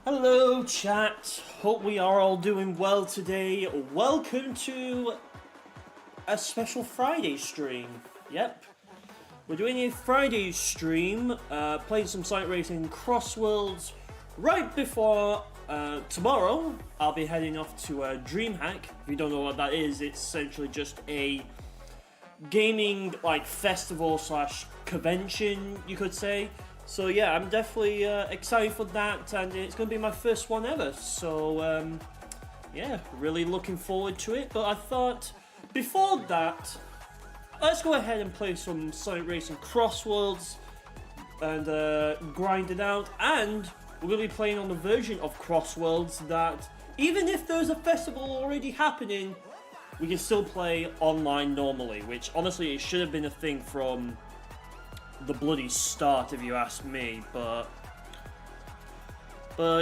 Hello chat, hope we are all doing well today. Welcome to a special Friday stream. Yep, we're doing a Friday stream, playing some Sonic Racing CrossWorlds. Right before tomorrow, I'll be heading off to DreamHack. If you don't know what that is, it's essentially just a gaming festival slash convention, you could say. So yeah, I'm definitely excited for that, and it's going to be my first one ever, so yeah, really looking forward to it. But I thought, before that, let's go ahead and play some Sonic Racing CrossWorlds and grind it out, and we're going to be playing on the version of CrossWorlds that, even if there's a festival already happening, we can still play online normally, which honestly, it should have been a thing from the bloody start, if you ask me. But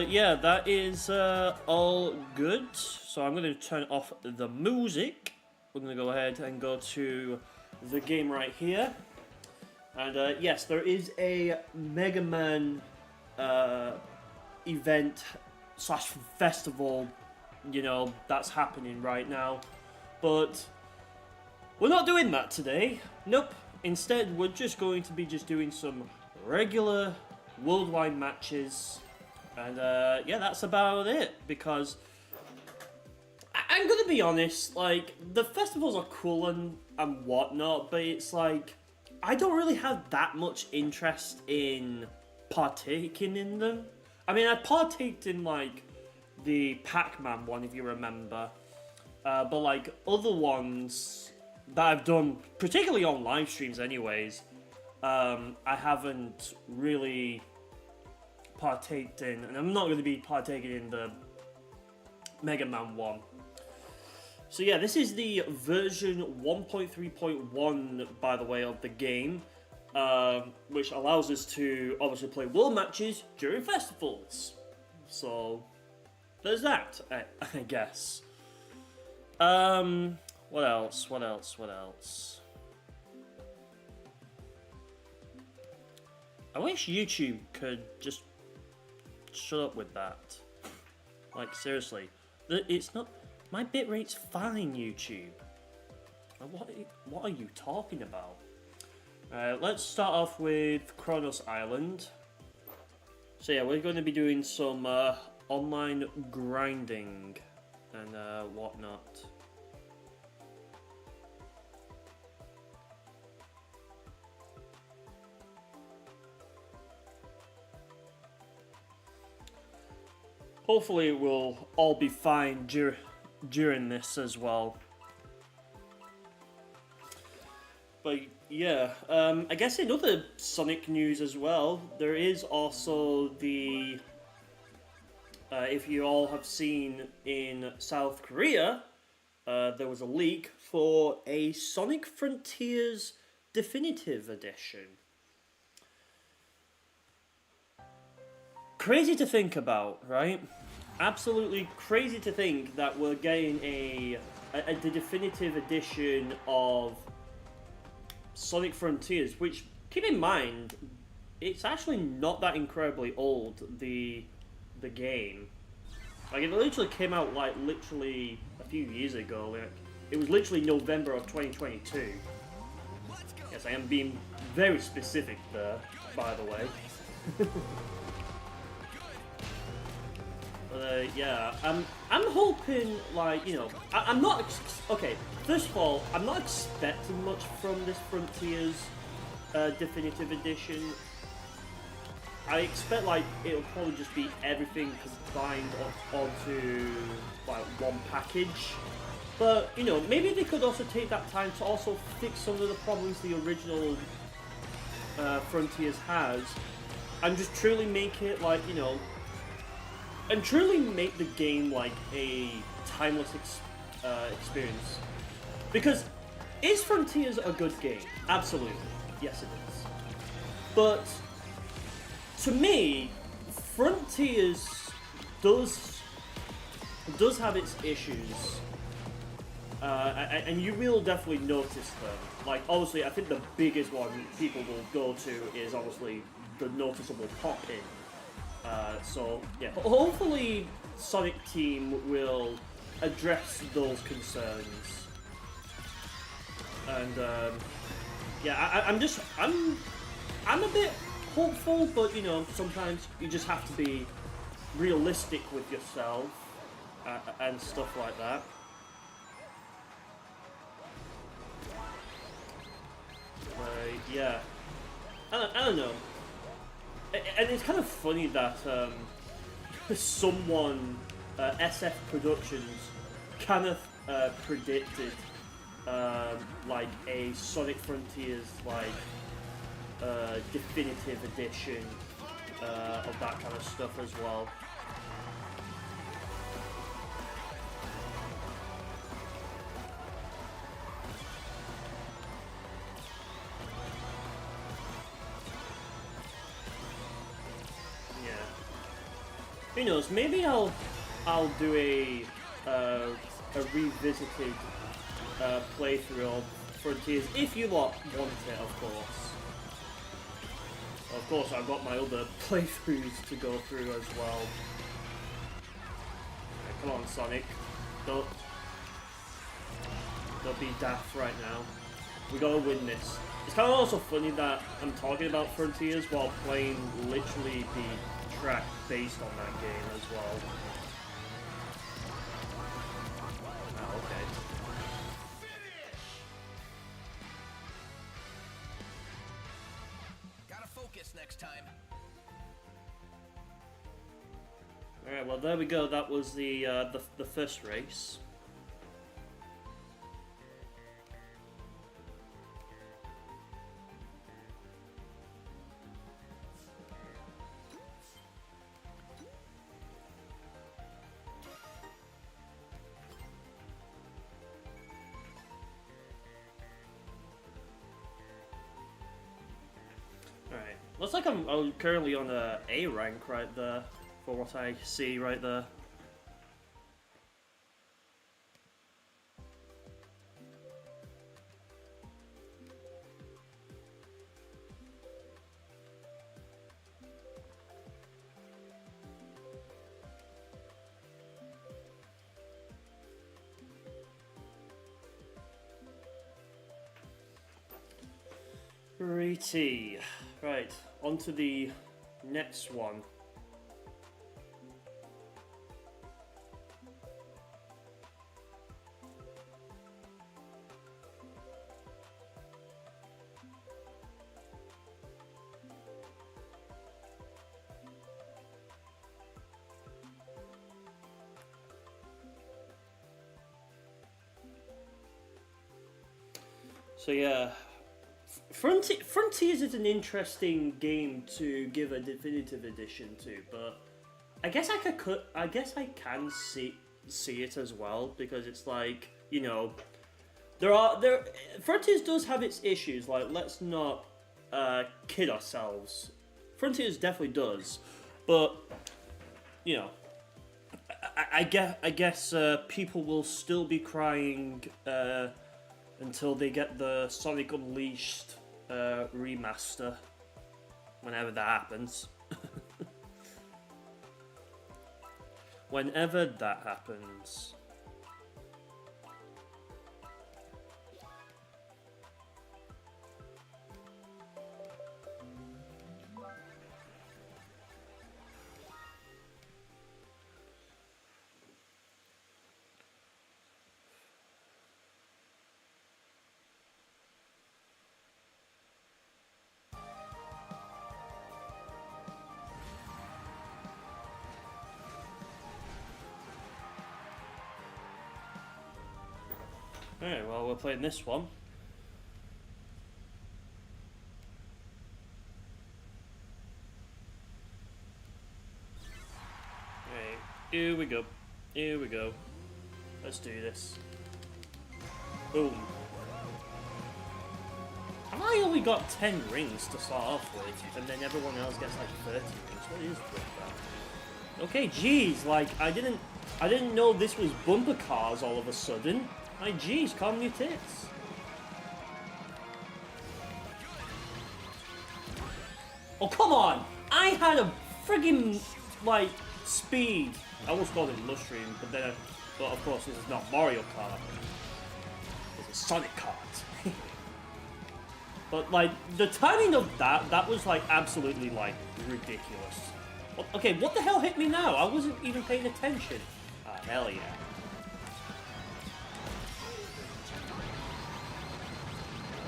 yeah, that is all good. So I'm going to turn off the music. We're going to go ahead and go to the game right here. And yes, there is a Mega Man event / festival, you know, that's happening right now. But we're not doing that today. Nope. Instead, we're just going to be doing some regular worldwide matches. And yeah, that's about it. Because I'm gonna be honest, like, the festivals are cool and whatnot, but it's like, I don't really have that much interest in partaking in them. I mean, I partaked in, like, the Pac-Man one, if you remember. But, like, other ones that I've done, particularly on live streams anyways, I haven't really partaked in, and I'm not going to be partaking in the Mega Man one. So yeah, this is the version 1.3.1, by the way, of the game, which allows us to obviously play world matches during festivals. So there's that, I guess. What else? I wish YouTube could just shut up with that. Like, seriously. It's not... My bitrate's fine, YouTube. What are you talking about? Let's start off with Kronos Island. So yeah, we're going to be doing some online grinding and whatnot. Hopefully we'll all be fine during this as well. But yeah, I guess in other Sonic news as well, there is also the... if you all have seen in South Korea, there was a leak for a Sonic Frontiers Definitive Edition. Crazy to think about, right? Absolutely crazy to think that we're getting the definitive edition of Sonic Frontiers, which, keep in mind, it's actually not that incredibly old, the game. Like, it literally came out, like, literally a few years ago. Like, it was literally November of 2022. Yes, I am being very specific there, by the way. Yeah, I'm hoping, like, you know, I'm not, okay, first of all, I'm not expecting much from this Frontiers Definitive Edition. I expect, like, it'll probably just be everything combined onto, like, one package. But, you know, maybe they could also take that time to also fix some of the problems the original Frontiers has, and just truly make it, like, you know, and truly make the game like a timeless experience. Because is Frontiers a good game? Absolutely, yes it is. But to me, Frontiers does have its issues, and you will definitely notice them. Like, obviously, I think the biggest one people will go to is obviously the noticeable pop-in. So, yeah, hopefully Sonic Team will address those concerns. And, yeah, I'm a bit hopeful, but, you know, sometimes you just have to be realistic with yourself, and stuff like that. Yeah, I don't know. And it's kind of funny that someone, SF Productions, kind of predicted like a Sonic Frontiers like definitive edition of that kind of stuff as well. Who knows? Maybe I'll do a revisited playthrough of Frontiers if you lot want it, of course. Of course, I've got my other playthroughs to go through as well. Right, come on, Sonic. Don't be daft right now. We gotta win this. It's kind of also funny that I'm talking about Frontiers while playing literally the track based on that game as well. Oh, okay. Gotta focus next time. Alright, well there we go. That was the first race. Alright, looks like I'm currently on a A rank right there, for what I see right there. Righty. Right, on to the next one. So yeah, Frontiers is an interesting game to give a definitive edition to, but I guess I can see it as well, because it's like, you know, Frontiers does have its issues. Like, let's not kid ourselves. Frontiers definitely does, but you know, I guess people will still be crying until they get the Sonic Unleashed remaster, whenever that happens. Whenever that happens. Alright, well, we're playing this one. Alright, here we go. Here we go. Let's do this. Boom. Have I only got 10 rings to start off with, and then everyone else gets like 30 rings? What is with that? Okay, geez, like, I didn't know this was bumper cars all of a sudden. My geez, calm your tits. Oh, come on! I had a friggin', like, speed. I almost called it Livestream, but of course this is not Mario Kart. It's a Sonic Kart. But, like, the timing of that was, like, absolutely, like, ridiculous. Okay, what the hell hit me now? I wasn't even paying attention. Ah, hell yeah.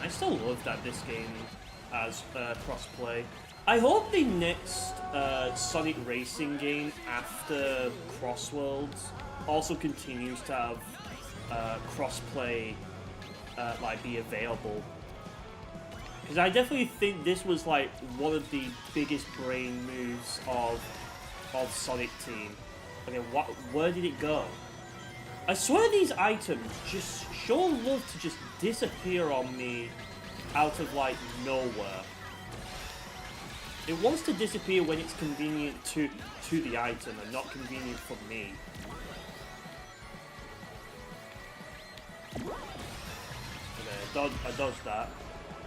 I still love that this game has crossplay. I hope the next Sonic Racing game after CrossWorlds also continues to have crossplay like be available. Because I definitely think this was like one of the biggest brain moves of Sonic Team. Okay, where did it go? I swear these items just sure love to just disappear on me out of, like, nowhere. It wants to disappear when it's convenient to the item and not convenient for me. Okay, I dodged that.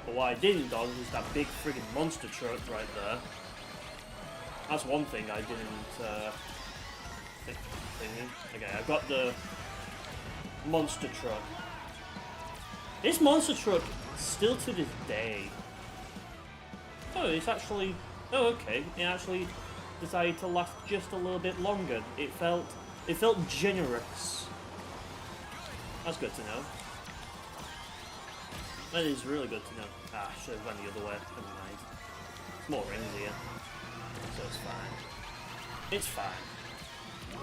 But what I didn't dodge is that big friggin' monster truck right there. That's one thing I didn't thingy. Okay, I got the monster truck. This monster truck, still to this day. Oh, it's actually... Oh, okay. It actually decided to last just a little bit longer. It felt generous. That's good to know. That is really good to know. Ah, I should have went the other way. Never mind. It's more rings here. So it's fine. It's fine.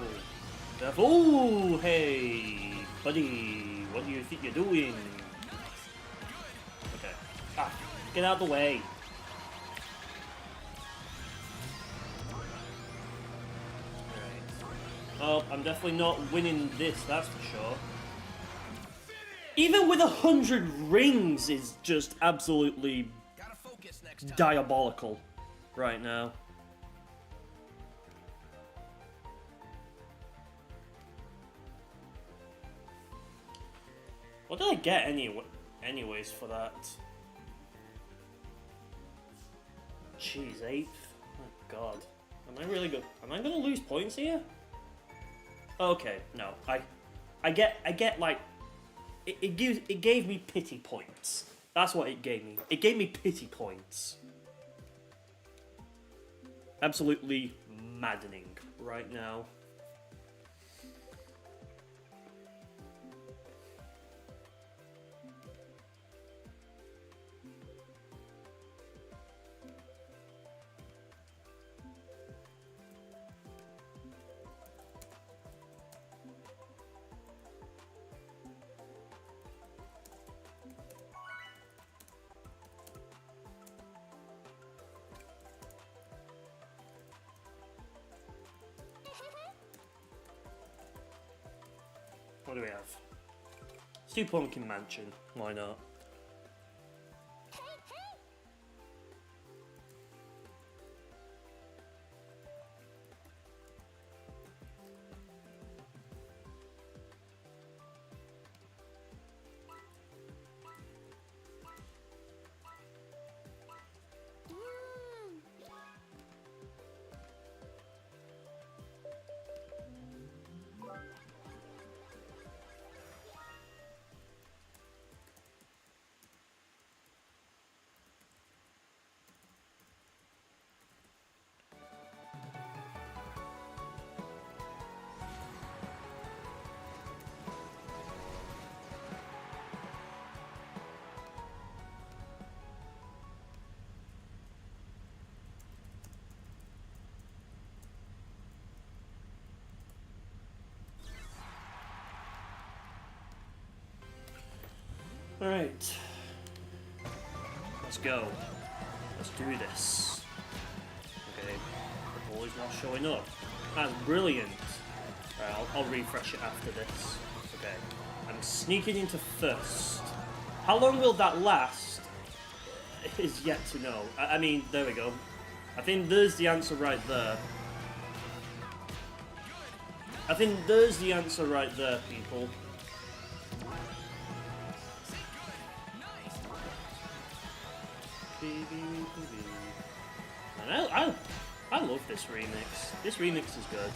Ooh. Oh, hey, buddy. What do you think you're doing? Okay. Ah, get out of the way. Alright. Oh, I'm definitely not winning this, that's for sure. Even with 100 rings is just absolutely diabolical right now. What did I get anyways for that? Jeez, 8th? Oh god. Am I really good? Am I gonna lose points here? Okay, no. I get like it gave me pity points. That's what it gave me. It gave me pity points. Absolutely maddening right now. What do we have? Let's do Pumpkin Mansion. Why not? Alright. Let's go. Let's do this. Okay. The ball is not showing up. That's brilliant. Right, I'll refresh it after this. Okay. I'm sneaking into first. How long will that last? Is yet to know. I mean, there we go. I think there's the answer right there. I think there's the answer right there, people. And I love this remix. This remix is good.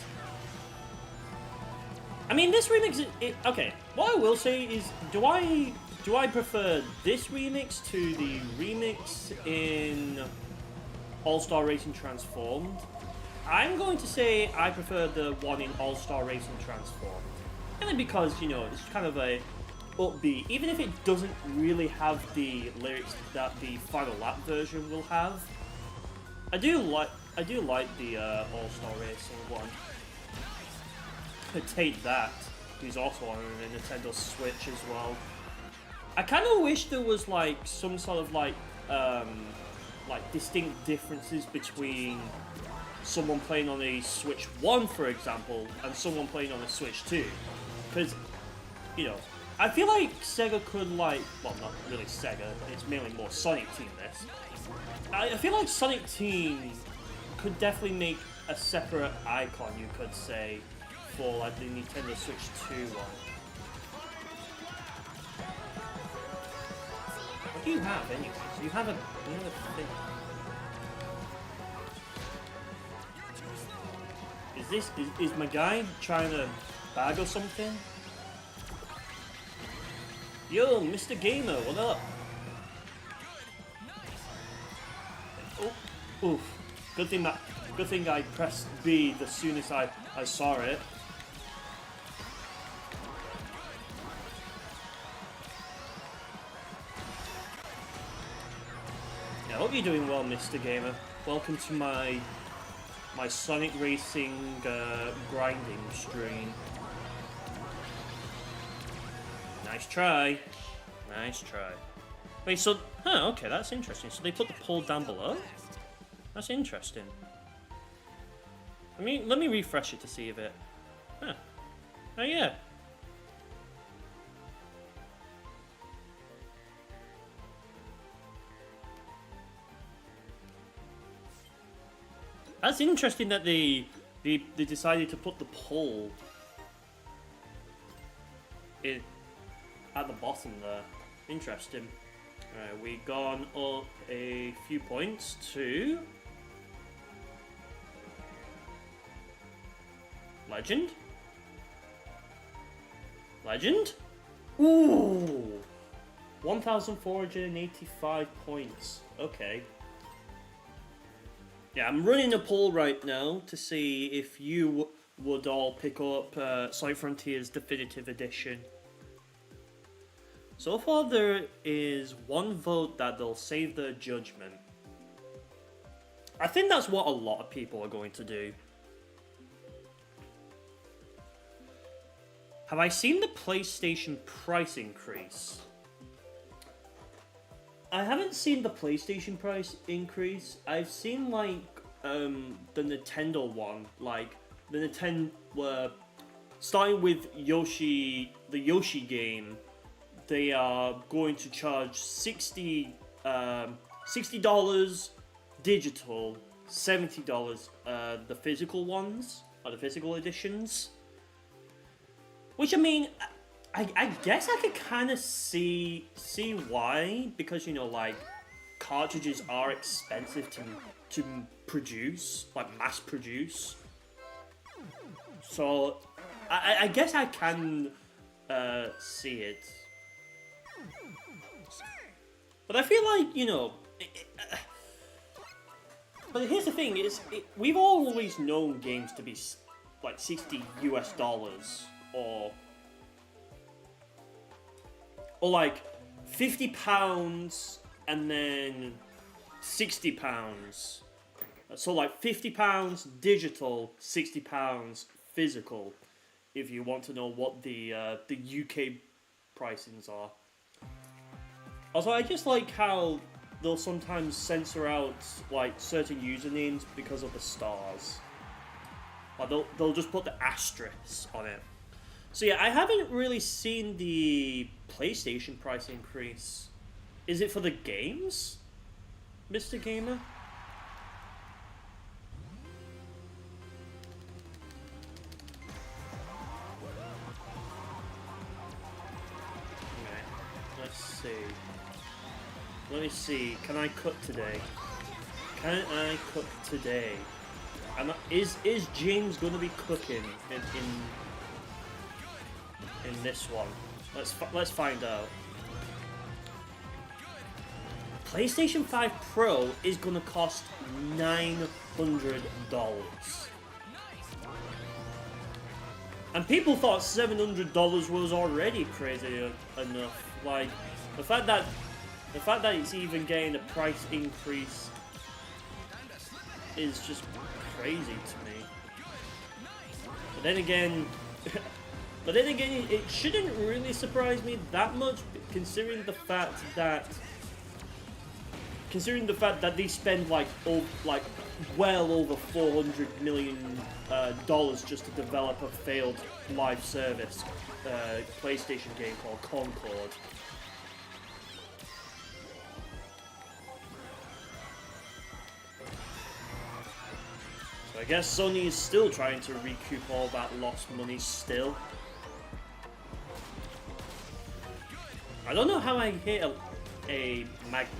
I mean, this remix is... okay, what I will say is, do I prefer this remix to the remix in All-Star Racing Transformed? I'm going to say I prefer the one in All-Star Racing Transformed. Only because, you know, it's kind of a upbeat, even if it doesn't really have the lyrics that the Final Lap version will have. I do like the All-Star Racing one. Take that, who's also on a Nintendo Switch as well. I kind of wish there was like some sort of like distinct differences between someone playing on a Switch 1, for example, and someone playing on a Switch 2. Because, you know, I feel like Sega could like, well, not really Sega, it's mainly more Sonic Team this. I feel like Sonic Team could definitely make a separate icon, you could say, for like the Nintendo Switch 2 one. What do you have anyways? You have a thing. Is my guy trying to bag or something? Yo, Mr. Gamer, what up? Oh, oof. Good thing I pressed B as soon as I saw it. I hope you're doing well, Mr. Gamer. Welcome to my Sonic Racing grinding stream. Nice try. Nice try. Wait, so... Huh, okay, that's interesting. So they put the poll down below? That's interesting. Let me refresh it to see if it... Huh. Oh, yeah. That's interesting that they decided to put the poll at the bottom there. Interesting. Alright, we've gone up a few points to Legend? Legend? Ooh! 1,485 points. Okay. Yeah, I'm running a poll right now to see if you would all pick up Sonic Frontiers Definitive Edition. So far there is one vote that they'll save their judgment. I think that's what a lot of people are going to do. Have I seen the PlayStation price increase? I haven't seen the PlayStation price increase. I've seen like the Nintendo one, like the Nintendo starting with Yoshi, the Yoshi game. They are going to charge $60 digital, $70 the physical ones, or the physical editions. Which I mean, I guess I could kind of see why, because you know, like cartridges are expensive to produce, like mass produce. So I guess I can see it. But I feel like, you know, but here's the thing, we've always known games to be like $60 US or like £50 and then £60. So like £50 digital, £60 physical, if you want to know what the UK pricings are. Also, I just like how they'll sometimes censor out like certain usernames because of the stars. Like they'll just put the asterisk on it. So yeah, I haven't really seen the PlayStation price increase. Is it for the games, Mr. Gamer? Okay, let's see. Let me see. Can I cook today? Can I cook today? Is James going to be cooking in this one? Let's find out. PlayStation 5 Pro is going to cost $900. And people thought $700 was already crazy enough. Like the fact that it's even getting a price increase is just crazy to me. But then again, it shouldn't really surprise me that much, considering the fact that they spend like well over $400 million just to develop a failed live service PlayStation game called Concord. So I guess Sony is still trying to recoup all that lost money still. I don't know how I hit a magnet.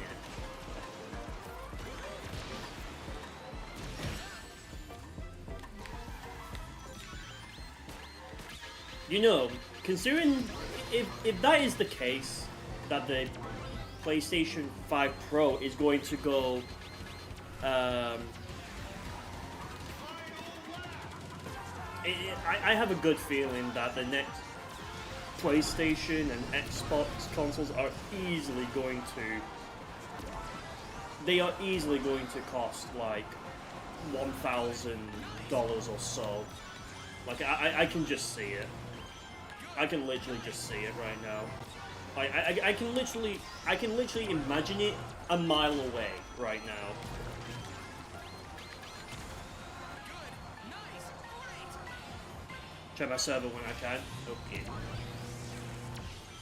You know, considering if that is the case, that the PlayStation 5 Pro is going to go I have a good feeling that the next PlayStation and Xbox consoles are easily going to cost like $1,000 or so. Like I can just see it. I can literally just see it right now. Like I can literally imagine it a mile away right now. Check my server when I can. Okay.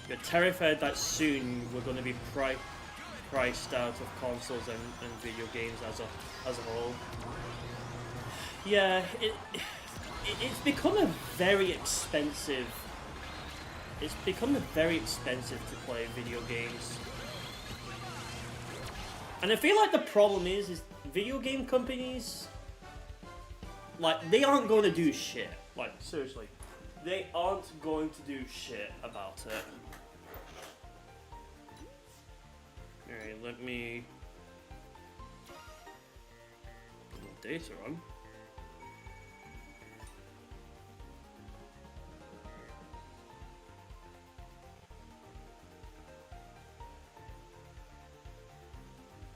You're terrified that soon we're going to be priced out of consoles and video games as a whole. Yeah, it's become a very expensive. It's become very expensive to play video games. And I feel like the problem is video game companies, like, they aren't going to do shit. Like, seriously. They aren't going to do shit about it. Alright, let me put the data on.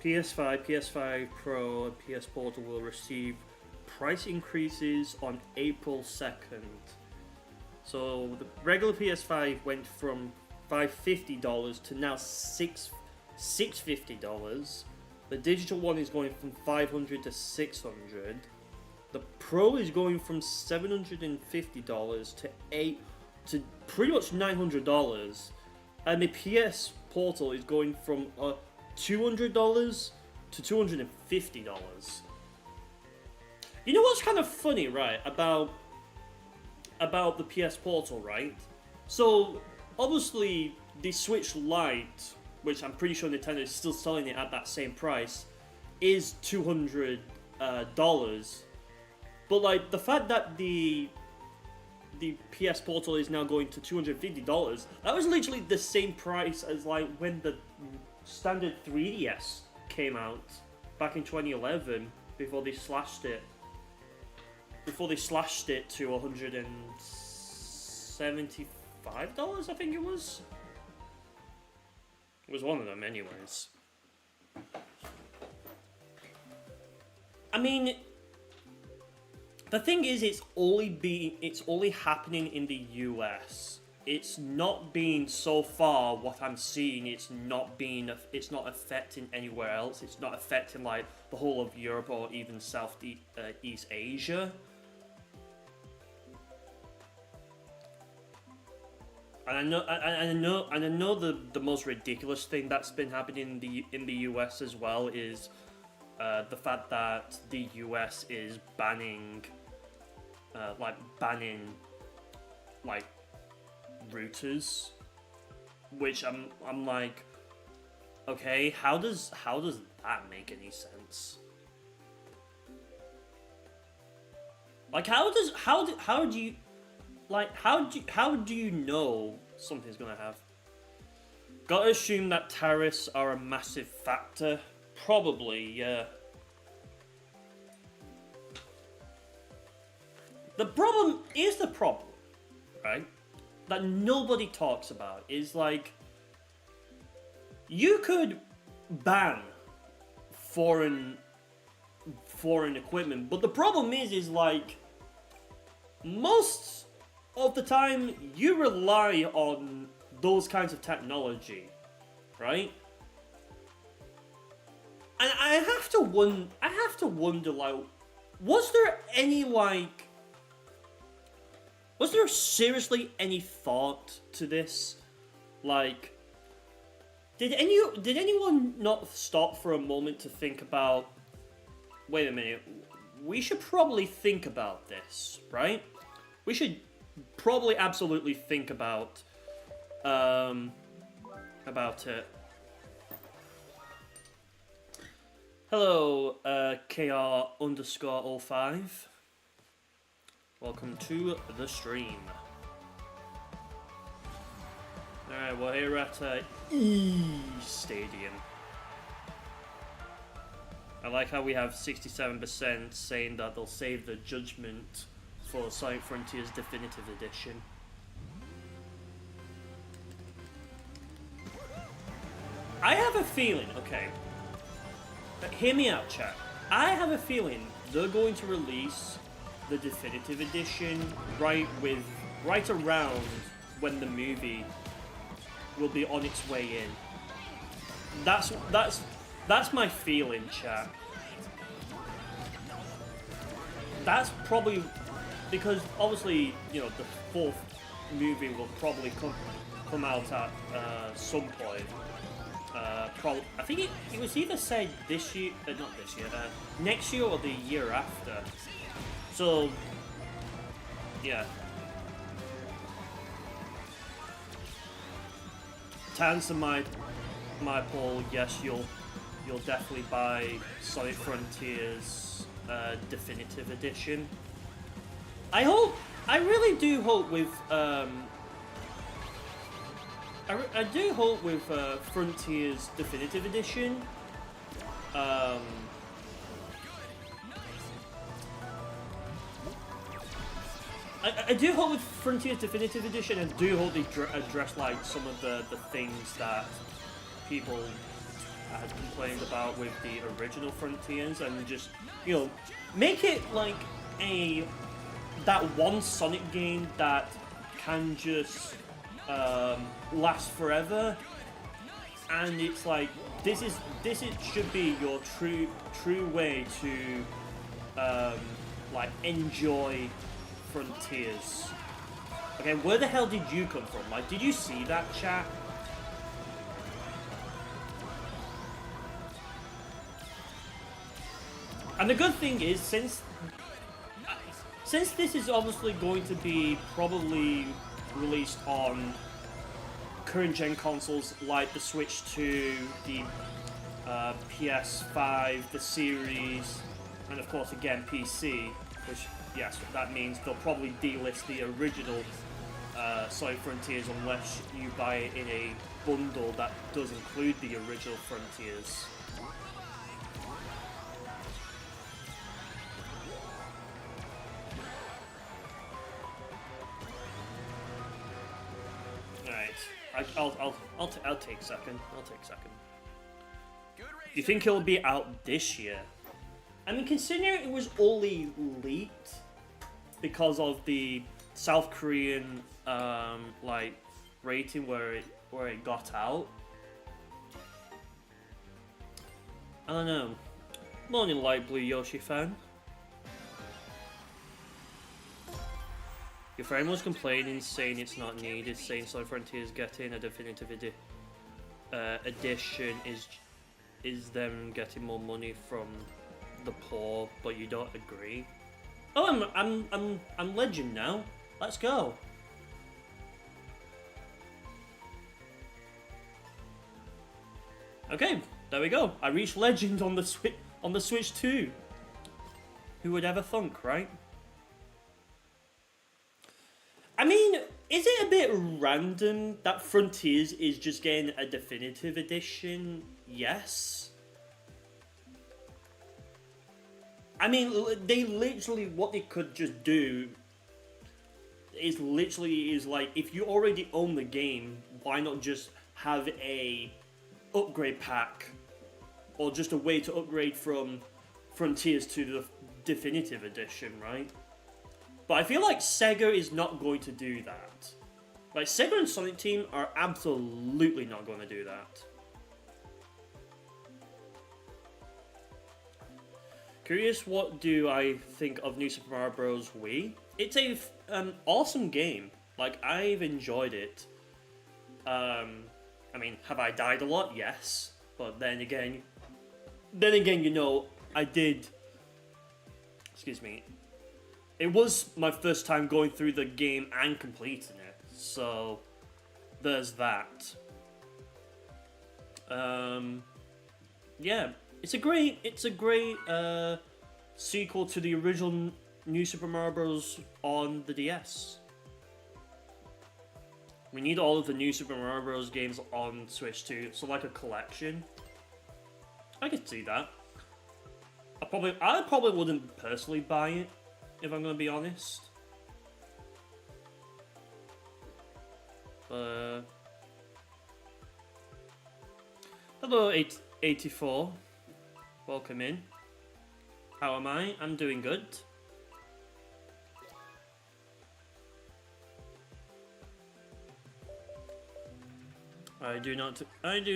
PS5, PS5 Pro, and PS Portal will receive price increases on April 2nd. So the regular PS5 went from $550 to now $650. The digital one is going from $500 to $600. The Pro is going from $750 to pretty much $900, and the PS Portal is going from $200 to $250. You know what's kind of funny, right, about the PS Portal, right? So, obviously, the Switch Lite, which I'm pretty sure Nintendo is still selling it at that same price, is $200. But, like, the fact that the PS Portal is now going to $250, that was literally the same price as, like, when the standard 3DS came out back in 2011, before they slashed it. Before they slashed it to $175, I think it was. It was one of them, anyways. I mean, the thing is, it's only happening in the US. It's not been, so far, what I'm seeing, it's not affecting anywhere else. It's not affecting, like, the whole of Europe or even Southeast Asia. And I know the most ridiculous thing that's been happening in the US as well is the fact that the US is banning routers, which I'm like, okay, how does that make any sense? Like, how do you know something's gonna have? Gotta assume that tariffs are a massive factor. Probably, yeah. The problem, right? That nobody talks about is, like, you could ban foreign equipment, but the problem is like, most of the time you rely on those kinds of technology, right? And I have to wonder, like, was there seriously any thought to this? Like, did anyone not stop for a moment to think about, wait a minute, we should probably think about this, right? We should probably absolutely think about it. Hello, KR_05. Welcome to the stream. Alright, we're here at Stadium. I like how we have 67% saying that they'll save the judgment for Sonic Frontiers Definitive Edition. I have a feeling, okay, hear me out, chat. I have a feeling they're going to release the Definitive Edition right around when the movie will be on its way in. That's my feeling, chat. That's probably because obviously, you know, the fourth movie will probably come out at some point. I think it was either said this year, not this year, next year or the year after. So, yeah. To answer my poll, yes, you'll definitely buy Sonic Frontiers Definitive Edition. I really do hope with I do hope with Frontiers Definitive Edition, I do hope with Frontiers Definitive Edition, I do hope they address like some of the things that people had complained about with the original Frontiers, and just, you know, make it like that one Sonic game that can just last forever, and it's like this should be your true way to like enjoy Frontiers. Okay, where the hell did you come from? Like, did you see that, chat? And the good thing is, since this is obviously going to be probably released on current gen consoles like the Switch 2, the PS5, the Series, and of course again PC, which, yes, that means they'll probably delist the original Sonic Frontiers unless you buy it in a bundle that does include the original Frontiers. I'll take a second. You think it'll be out this year? I mean, considering it was only leaked because of the South Korean like rating where it got out, I don't know. Morning, Light Blue Yoshi fan. Your friend was complaining, saying it's not needed, saying Sonic Frontiers getting a definitive edition is them getting more money from the poor, but you don't agree. Oh, I'm legend now. Let's go. Okay, there we go. I reached legend on the Switch 2. Who would ever thunk, right? I mean, is it a bit random that Frontiers is just getting a definitive edition? Yes. I mean, they literally, what they could just do is like, if you already own the game, why not just have a upgrade pack, or just a way to upgrade from Frontiers to the definitive edition, right? But I feel like Sega is not going to do that. Like, Sega and Sonic Team are absolutely not going to do that. Curious, what do I think of New Super Mario Bros. Wii? It's a awesome game. Like, I've enjoyed it. I mean, have I died a lot? Yes, but then again, you know, I did. Excuse me. It was my first time going through the game and completing it, so there's that. Yeah, it's a great sequel to the original New Super Mario Bros. On the DS. We need all of the New Super Mario Bros. Games on Switch too, so like a collection. I could see that. I probably wouldn't personally buy it, if I'm gonna be honest. Hello, 84. Welcome in. How am I? I'm doing good. I do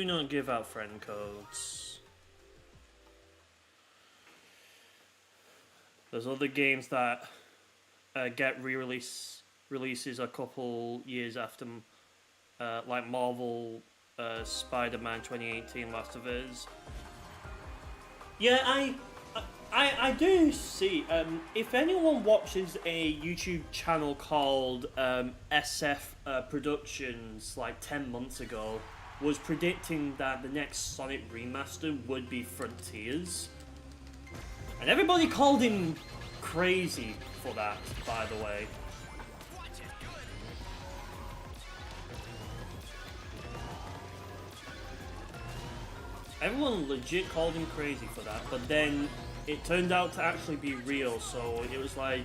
not give out friend codes. There's other games that get releases a couple years after, like Marvel, Spider-Man 2018, Last of Us. Yeah, I do see. If anyone watches a YouTube channel called SF Productions, like 10 months ago, was predicting that the next Sonic remaster would be Frontiers. And everybody called him crazy for that, by the way. Everyone legit called him crazy for that, but then it turned out to actually be real, so it was like...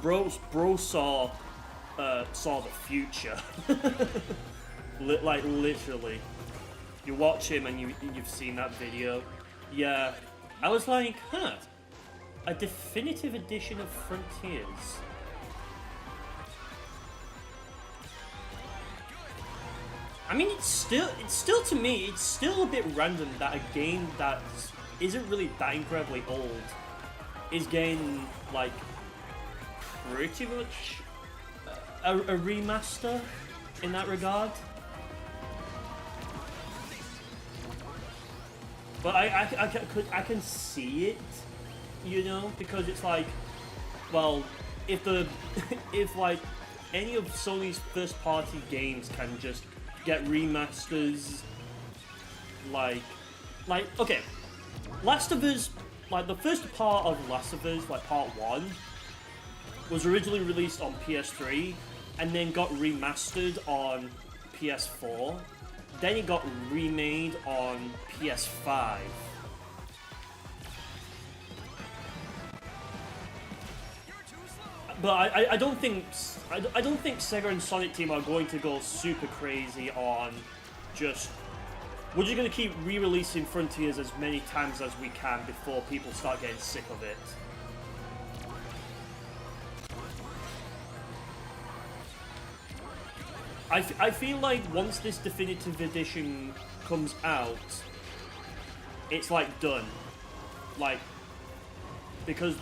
Bro saw the future. Like, literally. You watch him and you've seen that video. Yeah. I was like, huh. A definitive edition of Frontiers. I mean, it's still to me, it's still a bit random that a game that isn't really that incredibly old is getting, like, pretty much a remaster in that regard. But I can see it, you know, because it's like, well, if like any of Sony's first party games can just get remasters, like okay, Last of Us, like the first part of Last of Us, like part 1, was originally released on PS3 and then got remastered on PS4. Then it got remade on PS5. But I don't think Sega and Sonic Team are going to go super crazy on just... We're just going to keep re-releasing Frontiers as many times as we can before people start getting sick of it. I feel like once this definitive edition comes out, it's like done. Like, because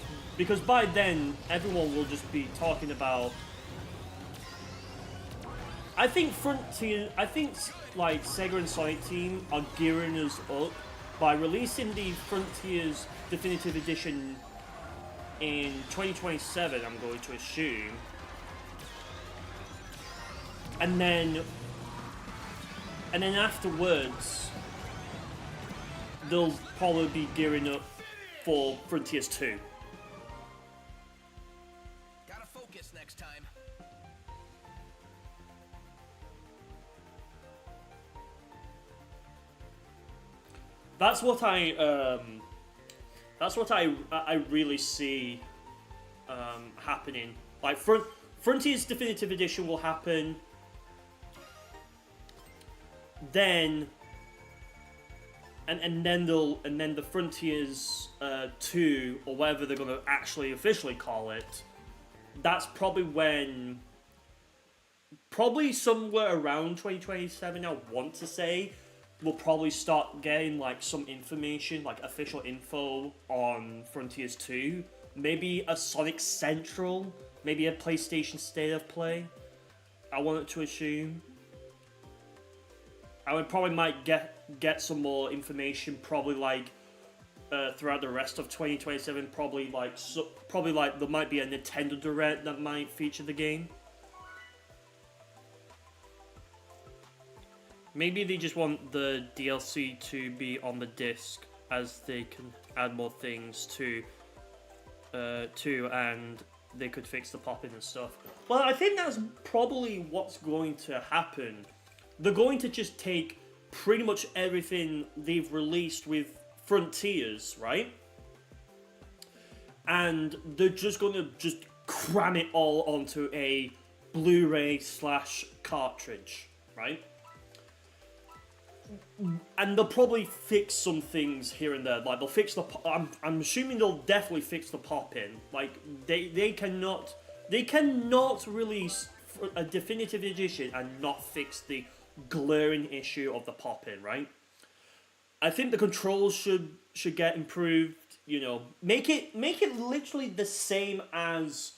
by then everyone will just be talking about. I think like Sega and Sonic Team are gearing us up by releasing the Frontiers definitive edition in 2027. I'm going to assume. And then afterwards, they'll probably be gearing up for Frontiers 2. Gotta focus next time. That's what I really see happening. Like Frontiers Definitive Edition will happen. Then and then the Frontiers 2 or whatever they're gonna actually officially call it. That's probably somewhere around 2027. I want to say, we'll probably start getting like some information, like official info on Frontiers 2. Maybe a Sonic Central, maybe a PlayStation State of Play. I wanted to assume. I would probably might get some more information, probably like throughout the rest of 2027. Probably like there might be a Nintendo Direct that might feature the game. Maybe they just want the DLC to be on the disc, as they can add more things to, and they could fix the pop-in and stuff. Well, I think that's probably what's going to happen. They're going to just take pretty much everything they've released with Frontiers, right? And they're just going to just cram it all onto a Blu-ray / cartridge, right? And they'll probably fix some things here and there. Like they'll fix the. I'm assuming they'll definitely fix the pop-in. Like they cannot release a definitive edition and not fix the glaring issue of the pop-in, right? I think the controls should get improved. You know, make it literally the same as.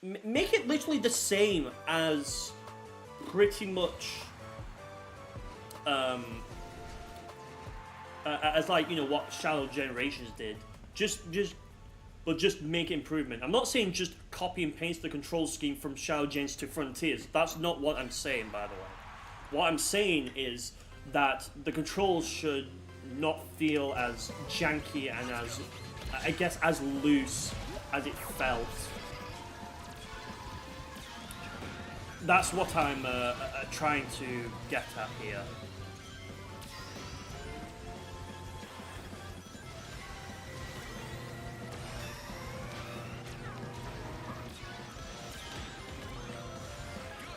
Make it literally the same as pretty much. As like, you know, what Shadow Generations did. Just make improvement. I'm not saying just copy and paste the control scheme from Shadow Gens to Frontiers. That's not what I'm saying, by the way. What I'm saying is that the controls should not feel as janky and as, I guess, as loose as it felt. That's what I'm trying to get at here.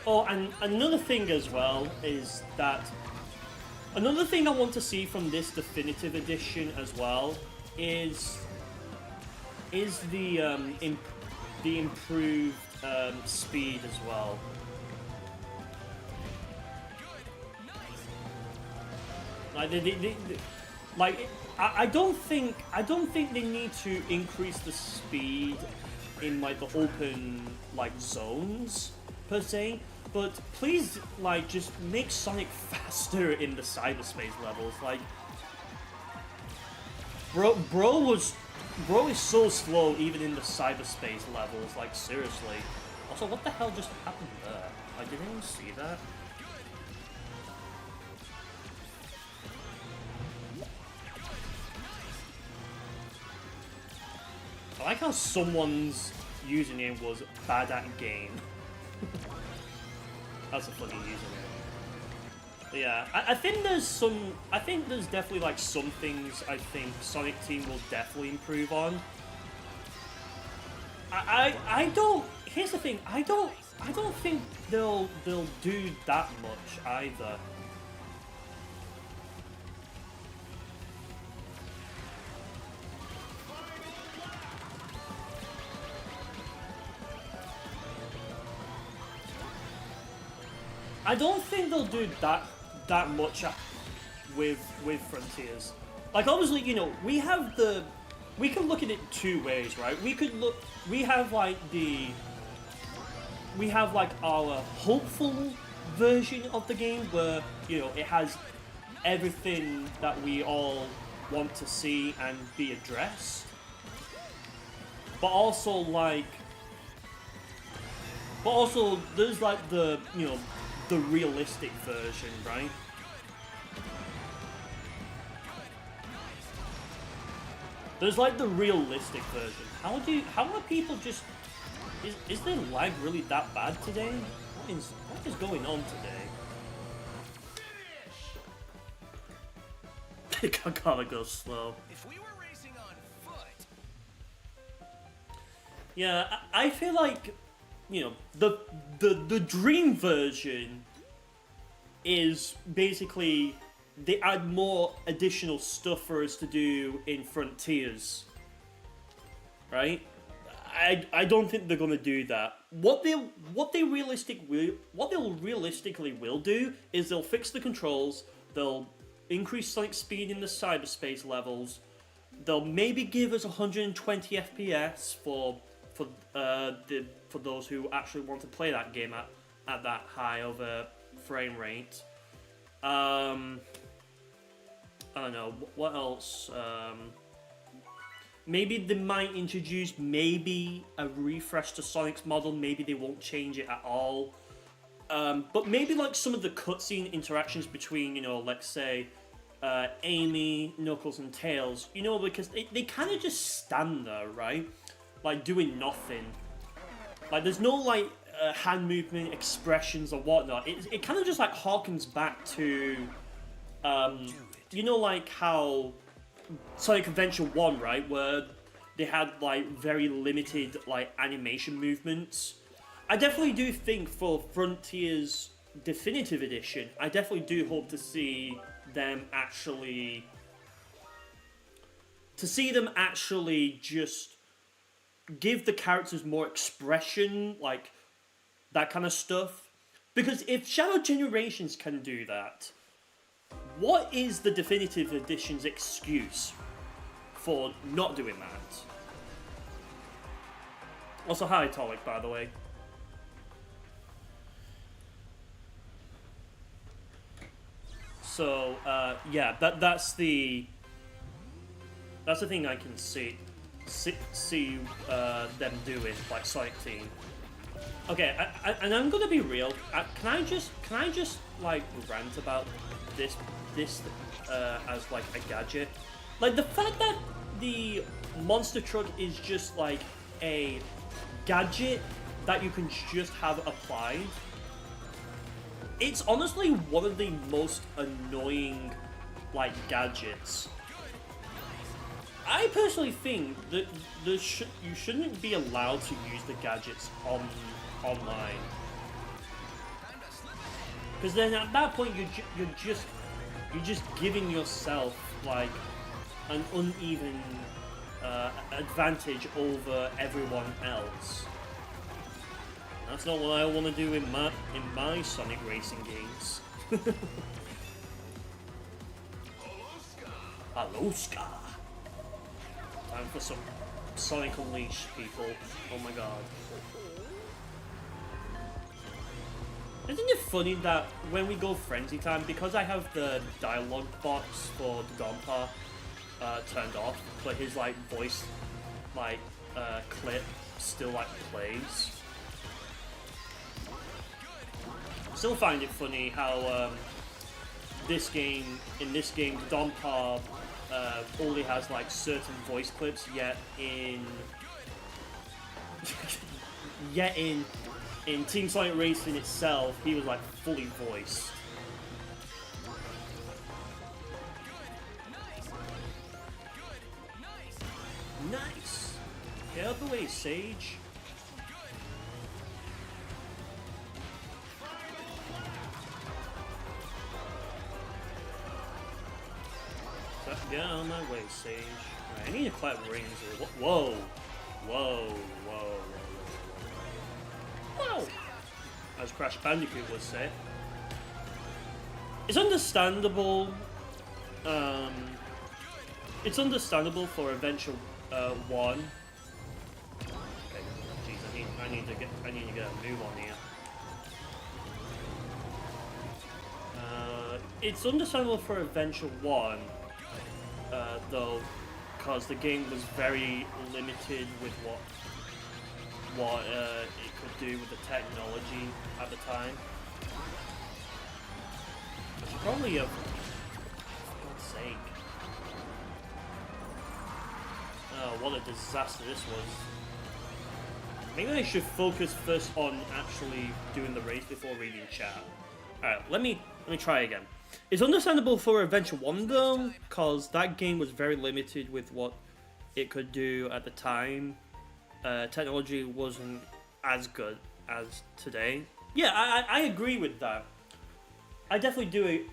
Oh, and another thing as well is that another thing I want to see from this definitive edition as well is the improved speed as well. Like I don't think they need to increase the speed in like the open like zones per se, but please like just make Sonic faster in the cyberspace levels. Like bro is so slow even in the cyberspace levels. Like seriously. Also, what the hell just happened there? Like, did anyone see that? I like how someone's username was bad at game. That's a funny username. But yeah, I think there's definitely like some things I think Sonic Team will definitely improve on. I don't. Here's the thing. I don't think they'll do that much either. I don't think they'll do that much with Frontiers. Like obviously, you know, we can look at it two ways, right? We have like our hopeful version of the game where, you know, it has everything that we all want to see and be addressed. But also there's like the, you know, the realistic version, right? There's like the realistic version. How are people just... Is their lag really that bad today? What is going on today? I gotta go slow. If we were racing on foot. Yeah, I feel like, you know, the dream version is basically they add more additional stuff for us to do in Frontiers, right? I don't think they're gonna do that. What they'll realistically will do is they'll fix the controls. They'll increase Sonic speed in the cyberspace levels. They'll maybe give us 120 FPS for those who actually want to play that game at that high of a frame rate. I don't know what else. Maybe they might introduce maybe a refresh to Sonic's model. Maybe they won't change it at all. But maybe like some of the cutscene interactions between, you know, let's say Amy, Knuckles, and Tails, you know, because they kind of just stand there, right? Like doing nothing. Like there's no like hand movement, expressions, or whatnot. It kind of just like harkens back to, you know, like how Sonic Adventure 1, right, where they had like very limited like animation movements. I definitely do think for Frontier's Definitive Edition, I definitely do hope to see them actually just give the characters more expression, like that kind of stuff. Because if Shadow Generations can do that, what is the Definitive Edition's excuse for not doing that? Also, hi, Tolic, by the way. So, yeah, that's the thing I can see them doing, like Sonic Team. Okay, and I'm gonna be real. Can I just like rant about this as like a gadget? Like the fact that the monster truck is just like a gadget that you can just have applied. It's honestly one of the most annoying like gadgets. I personally think that you shouldn't be allowed to use the gadgets online, because then at that point you're just giving yourself like an uneven advantage over everyone else. That's not what I want to do in my Sonic Racing games. Hello, Scar. Time for some Sonic Unleashed, people. Oh my god. Isn't it funny that when we go Frenzy Time, because I have the dialogue box for the Dompa turned off, but his like voice like clip still like plays. Still find it funny how in this game, Dompa only has like certain voice clips, yet in Team Sonic Racing itself, he was like fully voiced. Nice. Get out of the way, Sage. Get out of my way, Sage. Right, I need to clap rings here. Whoa! Whoa! Whoa! Whoa! As Crash Bandicoot would say. It's understandable. It's understandable for Adventure 1. Okay, jeez, I need to get a move on here. It's understandable for Adventure 1. Though, because the game was very limited with what it could do with the technology at the time. I should probably have, for God's sake. Oh, what a disaster this was. Maybe I should focus first on actually doing the race before reading chat. Alright, let me try again. It's understandable for Adventure 1 though, because that game was very limited with what it could do at the time. Technology wasn't as good as today. Yeah, I agree with that. I definitely do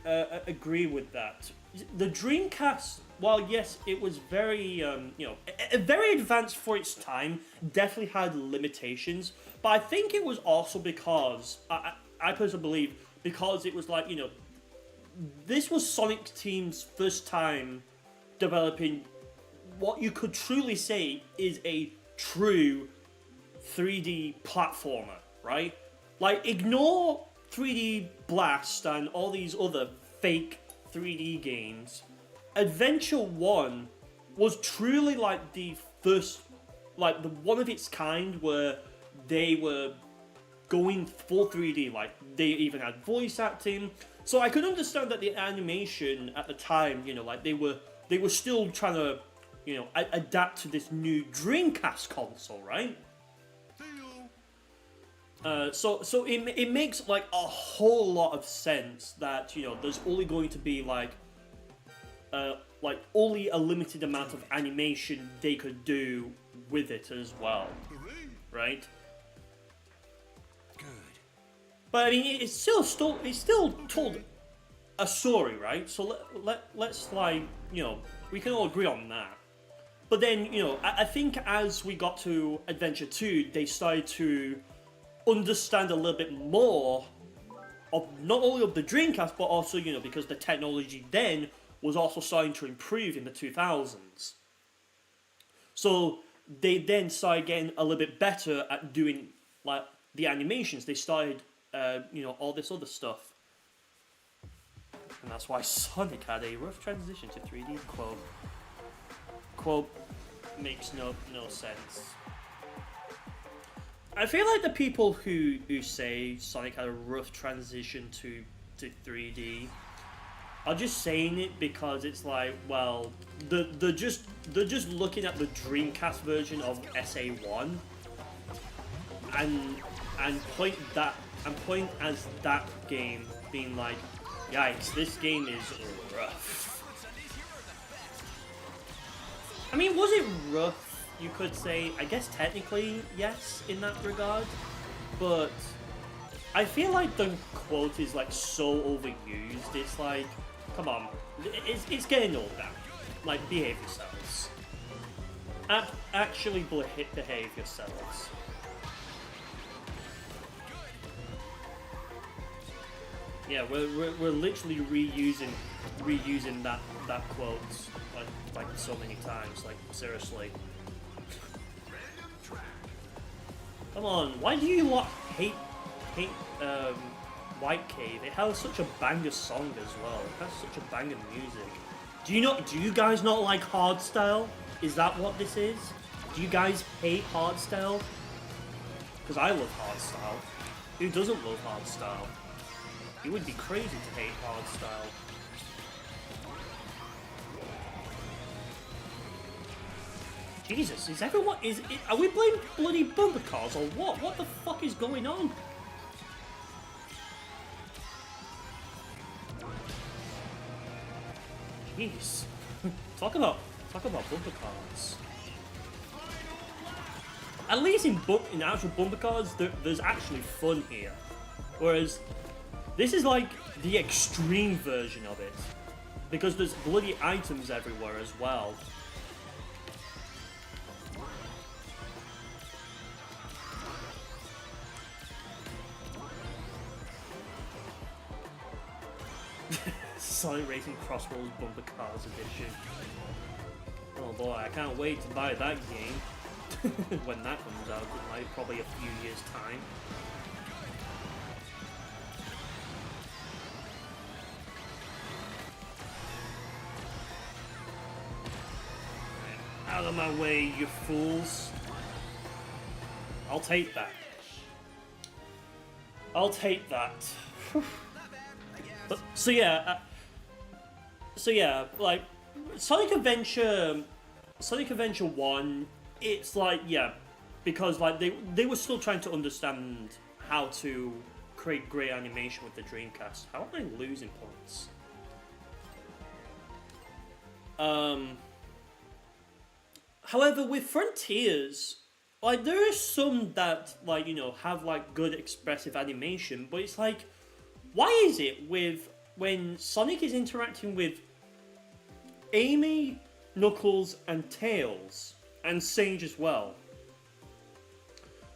agree with that. the Dreamcast, while yes, it was very, you know, very advanced for its time, definitely had limitations. But I think it was also because, I personally believe, because it was like, you know, this was Sonic Team's first time developing what you could truly say is a true 3D platformer, right? Like, ignore 3D Blast and all these other fake 3D games. Adventure 1 was truly like the first, like the one of its kind where they were going full 3D, like they even had voice acting. So I could understand that the animation at the time, you know, like they were still trying to, you know, adapt to this new Dreamcast console, right? So it makes like a whole lot of sense that, you know, there's only going to be like only a limited amount of animation they could do with it as well, right? Good. But I mean, it's still told a story, right? So let's like, you know, we can all agree on that. But then, you know, I think as we got to Adventure 2, they started to understand a little bit more of not only of the Dreamcast, but also, you know, because the technology then was also starting to improve in the 2000s. So they then started getting a little bit better at doing like the animations. They started, you know, all this other stuff. And that's why Sonic had a rough transition to 3D. Quote makes no sense. I feel like the people who say Sonic had a rough transition to 3D are just saying it because it's like, well, they're just looking at the Dreamcast version of SA1 and point as that game being like, yikes, this game is rough. I mean, was it rough? You could say, I guess technically, yes, in that regard, but I feel like the quote is like so overused. It's like, come on, it's getting old now. Like, behave yourselves. Actually behave yourselves. Yeah, we're literally reusing that quote like so many times. Like, seriously. Come on, why do you lot hate White Cave? It has such a banger song as well. It has such a banger music. Do you guys not like hardstyle? Is that what this is? Do you guys hate hardstyle? Because I love hardstyle. Who doesn't love hardstyle? You would be crazy to hate hardstyle. Jesus, are we playing bloody bumper cars or what? What the fuck is going on? Jeez. Talk about bumper cars. At least in actual bumper cars, there's actually fun here. Whereas, this is like the extreme version of it. Because there's bloody items everywhere as well. Sonic Racing CrossWorlds Bumper Cars Edition. Oh boy, I can't wait to buy that game when that comes out in like probably a few years' time. Out of my way, you fools. I'll take that. I'll take that. So yeah, like Sonic Adventure 1, it's like, yeah, because like they were still trying to understand how to create great animation with the Dreamcast. How am I losing points? However, with Frontiers, like there are some that like, you know, have like good expressive animation, but it's like, why is it when Sonic is interacting with Amy, Knuckles, and Tails, and Sage as well.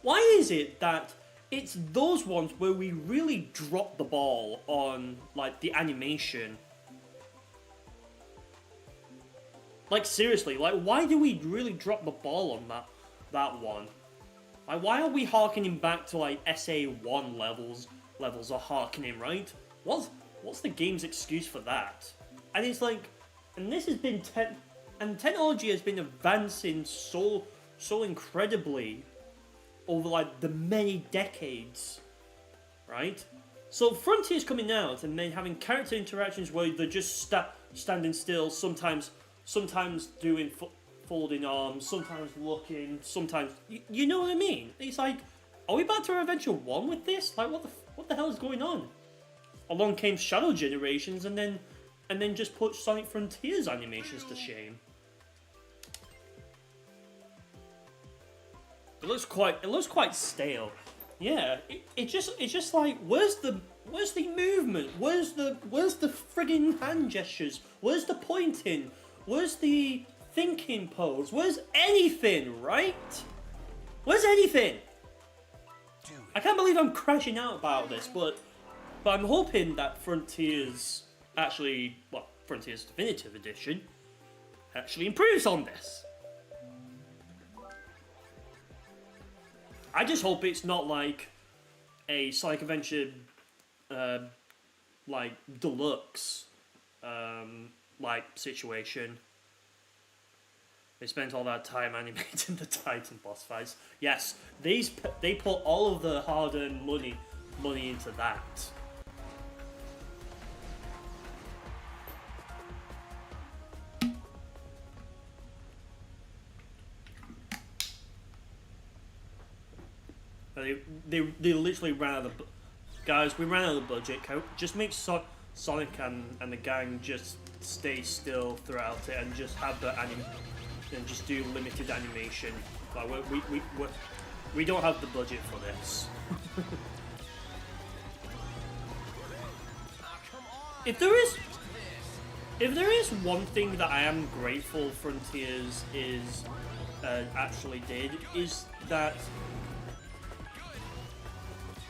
Why is it that it's those ones where we really drop the ball on, like, the animation? Like, seriously, like, why do we really drop the ball on that one? Like, why are we harkening back to, like, SA1 levels are harkening, right? What's the game's excuse for that? And it's like, and this has been and technology has been advancing so incredibly over, like, the many decades, right? So Frontier's coming out and then having character interactions where they're just standing still, sometimes doing folding arms, sometimes looking, sometimes you know what I mean? It's like, are we back to Adventure 1 with this? Like, what the hell is going on? Along came Shadow Generations and then just put Sonic Frontiers animations to shame. It looks quite stale. Yeah, it's just like, where's the movement? Where's the friggin' hand gestures? Where's the pointing? Where's the thinking pose? Where's anything, right? Where's anything? I can't believe I'm crashing out about this, but I'm hoping that Frontiers Frontiers Definitive Edition actually improves on this. I just hope it's not like a Sonic Adventure, like, deluxe, like, situation. They spent all that time animating the Titan boss fights. Yes, they put all of the hard-earned money into that. They literally ran out of guys. We ran out of budget. Just make Sonic and the gang just stay still throughout it and just have the and just do limited animation. Like we don't have the budget for this. If there is one thing that I am grateful Frontiers actually did is that.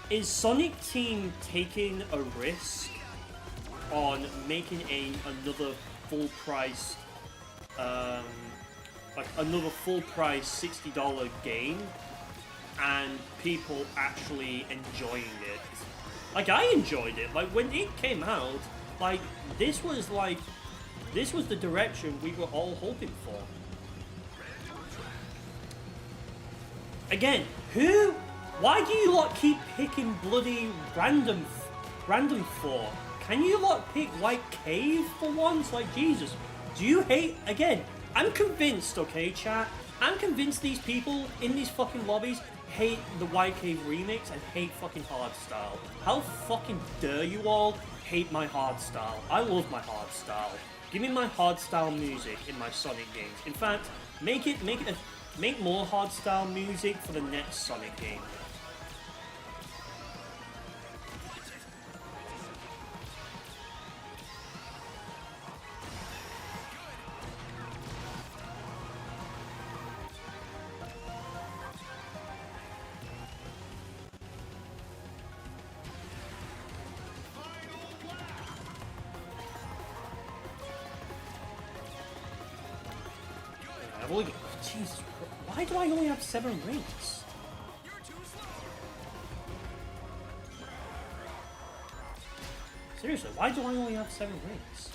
Is Sonic Team taking a risk on making another full price, like another full price $60 game, and people actually enjoying it? Like, I enjoyed it. Like, when it came out, like, this was the direction we were all hoping for. Again, why do you lot keep picking bloody random for? Can you lot pick White Cave for once? Like, Jesus. Do you hate... Again, I'm convinced, okay, chat? I'm convinced these people in these fucking lobbies hate the White Cave remix and hate fucking hardstyle. How fucking dare you all hate my hardstyle? I love my hardstyle. Give me my hardstyle music in my Sonic games. In fact, make more hardstyle music for the next Sonic game. Jesus, why do I only have 7 rings? Seriously, why do I only have 7 rings?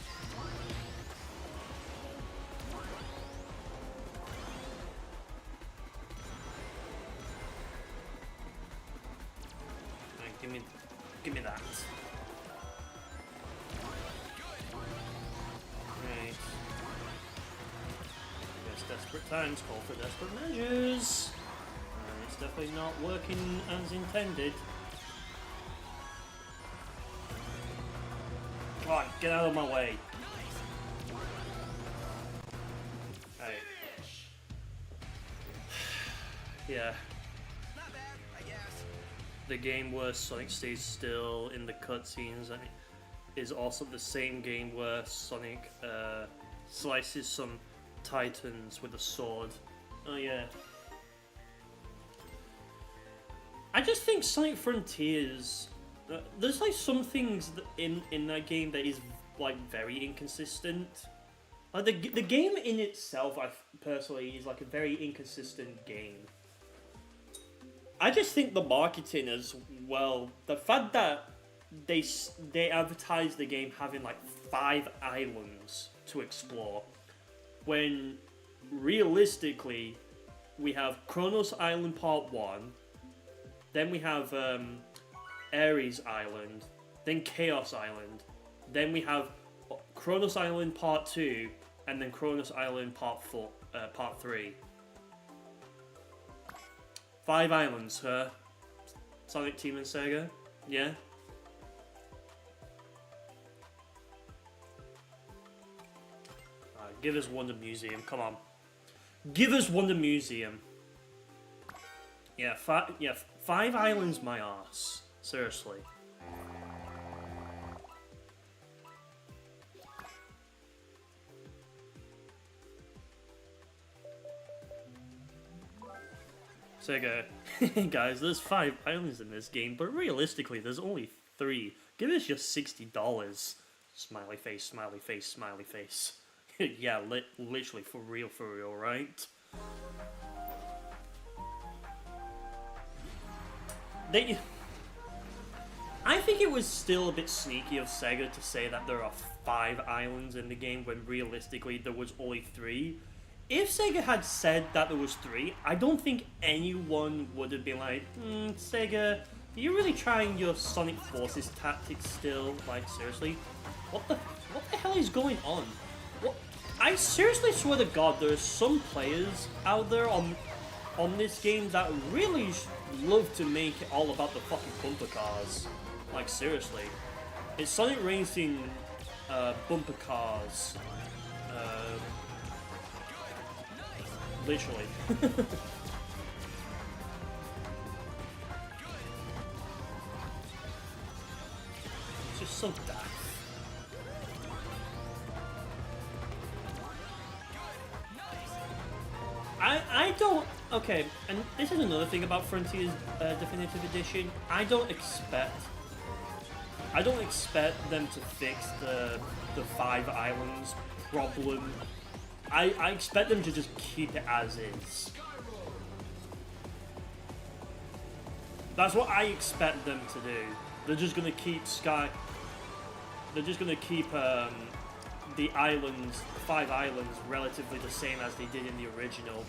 Right, give me that. Right. Desperate times call for desperate measures. It's definitely not working as intended. Come on, get out of my way. Right. Yeah. The game where Sonic stays still in the cutscenes is also the same game where Sonic slices some titans with a sword. Oh yeah. I just think Sonic Frontiers, there's like some things in that game that is like very inconsistent. Like the game in itself, personally is like a very inconsistent game. I just think the marketing as well, the fact that they advertise the game having like 5 islands to explore, when realistically we have Kronos Island Part 1, then we have Ares Island, then Chaos Island, then we have Kronos Island Part 2, and then Kronos Island Part 3. 5 islands, huh? Sonic Team and Sega? Yeah? Alright, give us Wonder Museum, come on. Give us Wonder Museum. Yeah, 5 islands my arse. Seriously. Sega, guys, there's 5 islands in this game, but realistically, there's only 3. Give us your $60. Smiley face, smiley face, smiley face. Yeah, literally, for real, right? I think it was still a bit sneaky of Sega to say that there are 5 islands in the game when realistically there was only 3. If Sega had said that there was 3, I don't think anyone would have been like, Sega, are you really trying your Sonic Forces tactics still? Like, seriously? What the hell is going on? What? I seriously swear to God, there are some players out there on this game that really love to make it all about the fucking bumper cars. Like, seriously. It's Sonic Racing bumper cars. Literally. It's just so daft. I don't... Okay, and this is another thing about Frontiers Definitive Edition. I don't expect them to fix the 5 islands problem. I expect them to just keep it as is. That's what I expect them to do. They're just gonna keep They're just gonna keep the islands, 5 islands, relatively the same as they did in the original.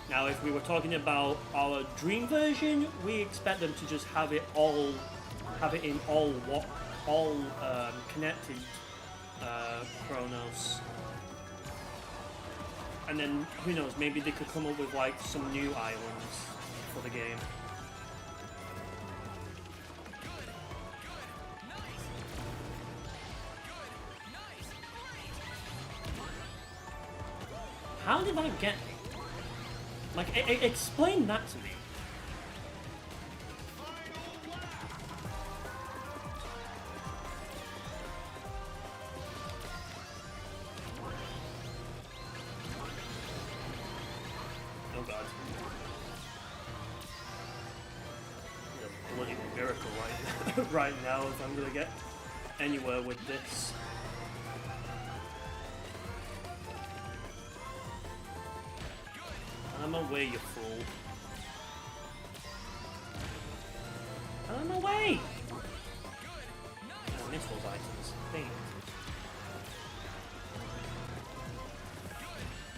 Now, if we were talking about our Dream version, we expect them to just have it in all connected Kronos. And then, who knows, maybe they could come up with like some new islands for the game. How did I get... Like, explain that to me. Oh god. It's a bloody miracle right now if I'm gonna get anywhere with this. I'm away, you fool. I'm away! I miss those items. Dang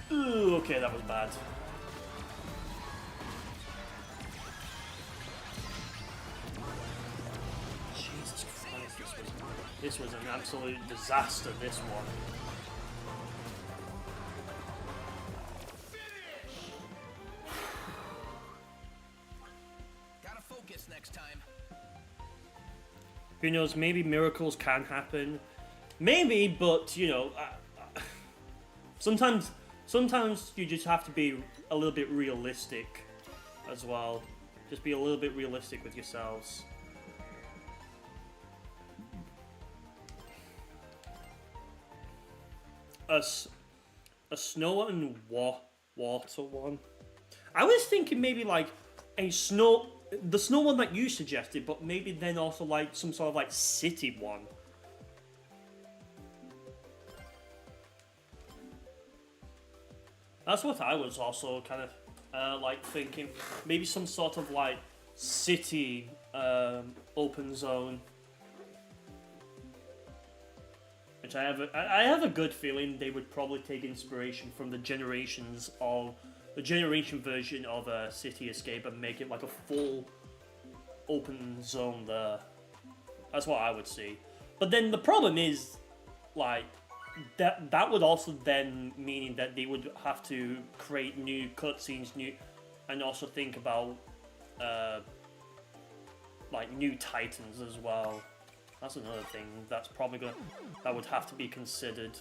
it. Ooh, okay, that was bad. Jesus Christ, this was an absolute disaster, this one. Next time. Who knows, maybe miracles can happen. Maybe, but, you know, sometimes you just have to be a little bit realistic as well. Just be a little bit realistic with yourselves. a snow and water one. I was thinking maybe like the snow one that you suggested, but maybe then also like some sort of like city one. That's what I was also kind of like thinking. Maybe some sort of like city open zone. Which I have a good feeling they would probably take inspiration from the generation version of City Escape and make it like a full open zone there. That's what I would see. But then the problem is, like, that would also then mean that they would have to create new cutscenes, and also think about like new titans as well. That's another thing that's probably that would have to be considered.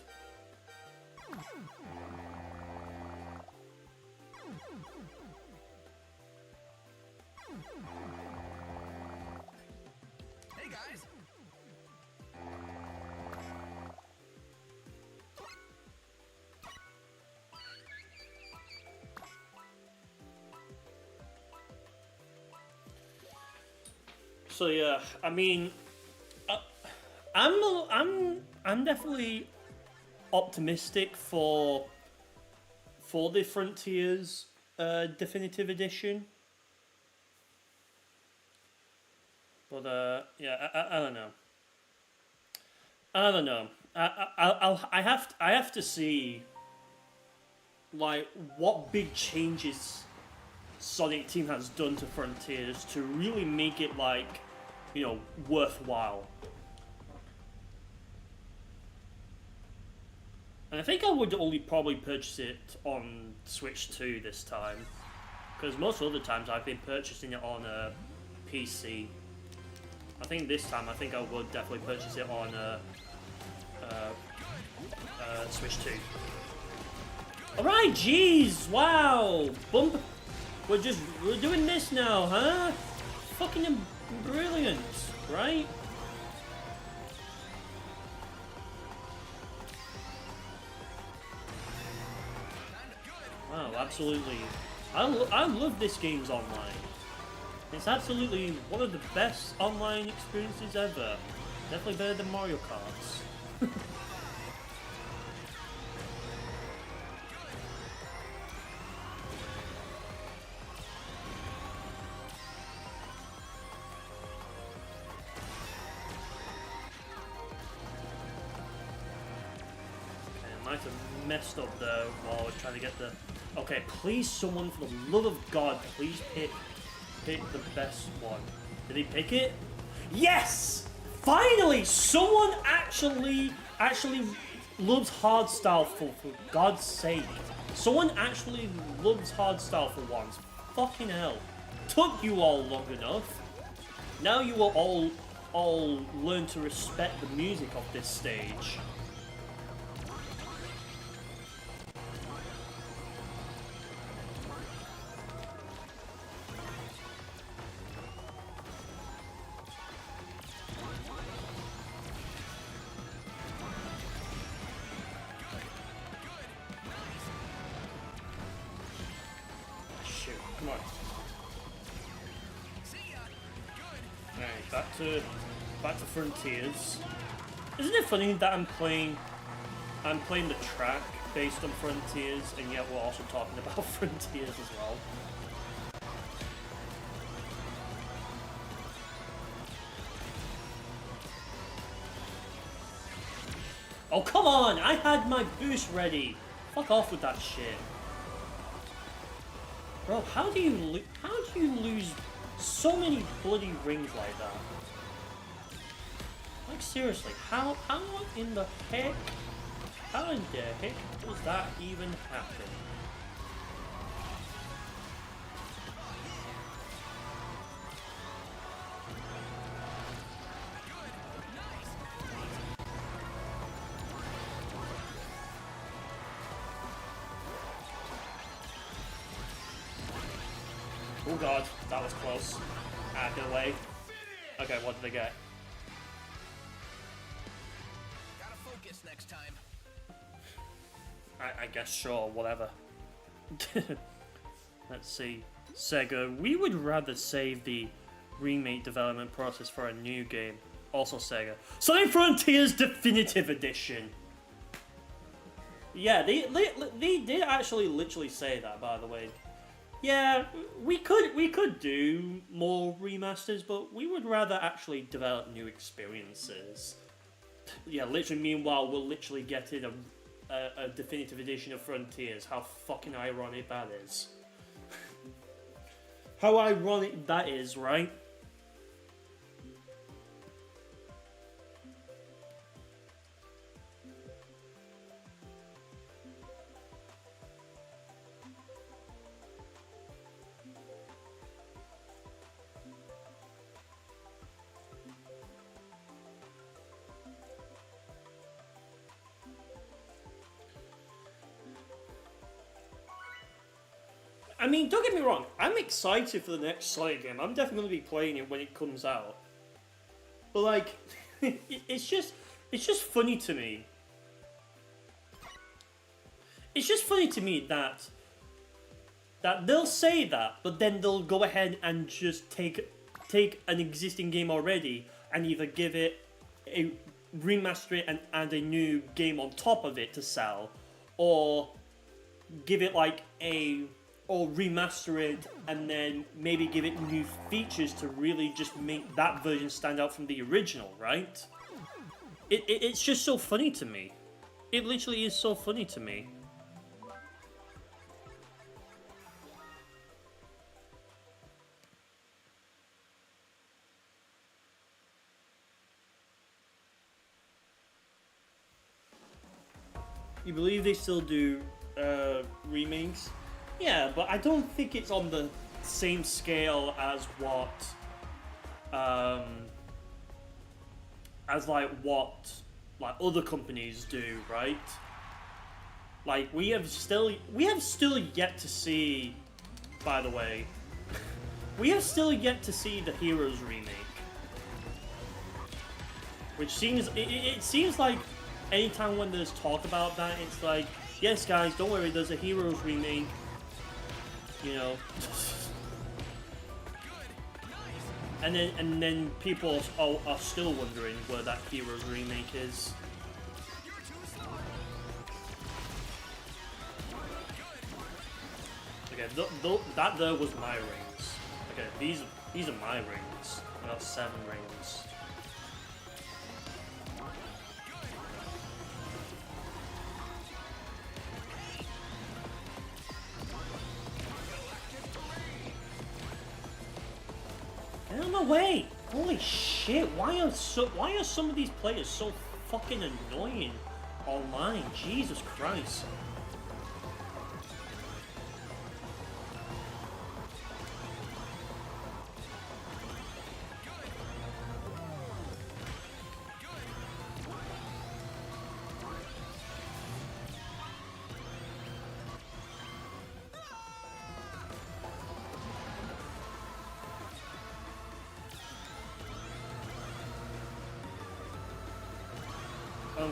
Hey guys. So yeah, I mean, I'm definitely optimistic for the Frontiers definitive edition, but yeah, I don't know. I don't know. I have to see like what big changes Sonic Team has done to Frontiers to really make it like, you know, worthwhile. And I think I would only probably purchase it on Switch 2 this time, because most other times I've been purchasing it on a PC. I think this time I would definitely purchase it on Switch 2. Alright, jeez, wow, bump. We're doing this now, huh? Fucking brilliant, right? Wow, absolutely. I love this game's online. It's absolutely one of the best online experiences ever. Definitely better than Mario Kart. I might have messed up there while I was trying to get the... Okay, please someone, for the love of God, please pick the best one. Did he pick it? Yes! Finally! Someone actually loves hardstyle for God's sake. Someone actually loves hardstyle for once. Fucking hell. Took you all long enough. Now you will all learn to respect the music of this stage. Come on. Alright, back to Frontiers. Isn't it funny that I'm playing the track based on Frontiers, and yet we're also talking about Frontiers as well? Oh come on! I had my boost ready. Fuck off with that shit. Bro, how do you lose so many bloody rings like that? Like seriously, how in the heck does that even happen? Oh god, that was close. Get away. Okay, what did I get? Gotta focus next time. I guess sure, whatever. Let's see. Sega, we would rather save the remake development process for a new game. Also Sega. Sonic Frontiers Definitive Edition. Yeah, they did actually literally say that, by the way. Yeah, we could do more remasters, but we would rather actually develop new experiences. Yeah, literally, meanwhile, we'll literally get in a definitive edition of Frontiers. How fucking ironic that is. How ironic that is, right? I mean, don't get me wrong, I'm excited for the next Sonic game. I'm definitely going to be playing it when it comes out. But like, it's just funny to me. It's just funny to me that they'll say that, but then they'll go ahead and just take an existing game already and either give it a remaster it and add a new game on top of it to sell, or give it like or remaster it and then maybe give it new features to really just make that version stand out from the original, right? It's just so funny to me. It literally is so funny to me. You believe they still do remakes? Yeah, but I don't think it's on the same scale as what, as like other companies do, right? Like we have still yet to see. By the way, we have still yet to see the Heroes remake, which seems it seems like anytime when there's talk about that, it's like, yes, guys, don't worry, there's a Heroes remake. You know, and then people are still wondering where that Heroes remake is. Okay, that there was my rings. Okay, these are my rings. I got 7 rings. Get out of my way! Holy shit! Why are some of these players so fucking annoying online? Jesus Christ!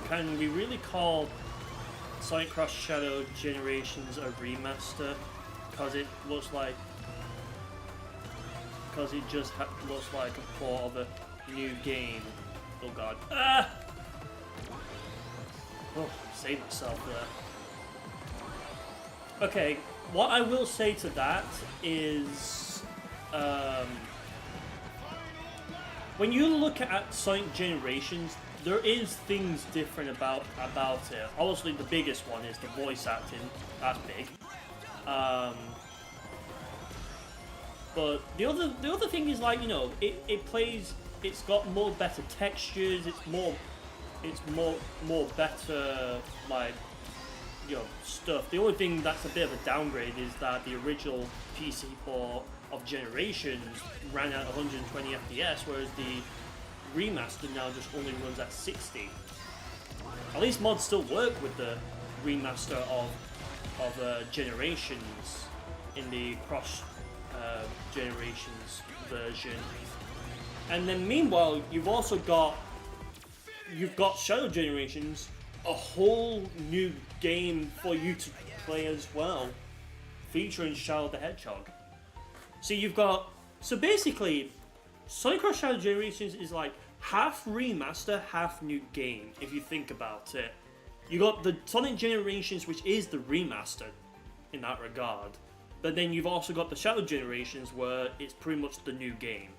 Can we really call Sonic Cross Shadow Generations a remaster? Because it looks like... Because it just looks like a port of a new game. Oh god. Ah! Oh, saved myself there. Okay, what I will say to that is... when you look at Sonic Generations, there is things different about it. Obviously, the biggest one is the voice acting. That's big. But the other thing is, like, you know, it plays. It's got more better textures. It's more better, like, you know, stuff. The only thing that's a bit of a downgrade is that the original PC port of Generations ran at 120 FPS, whereas the remaster now just only runs at 60. At least mods still work with the remaster of Generations in the cross Generations version. And then meanwhile, you've got Shadow Generations a whole new game for you to play as well, featuring Shadow the Hedgehog. So you've got, so basically, Sonic Cross Shadow Generations is like half remaster, half new game, if you think about it. You got the Sonic Generations, which is the remaster in that regard, but then you've also got the Shadow Generations, where it's pretty much the new game.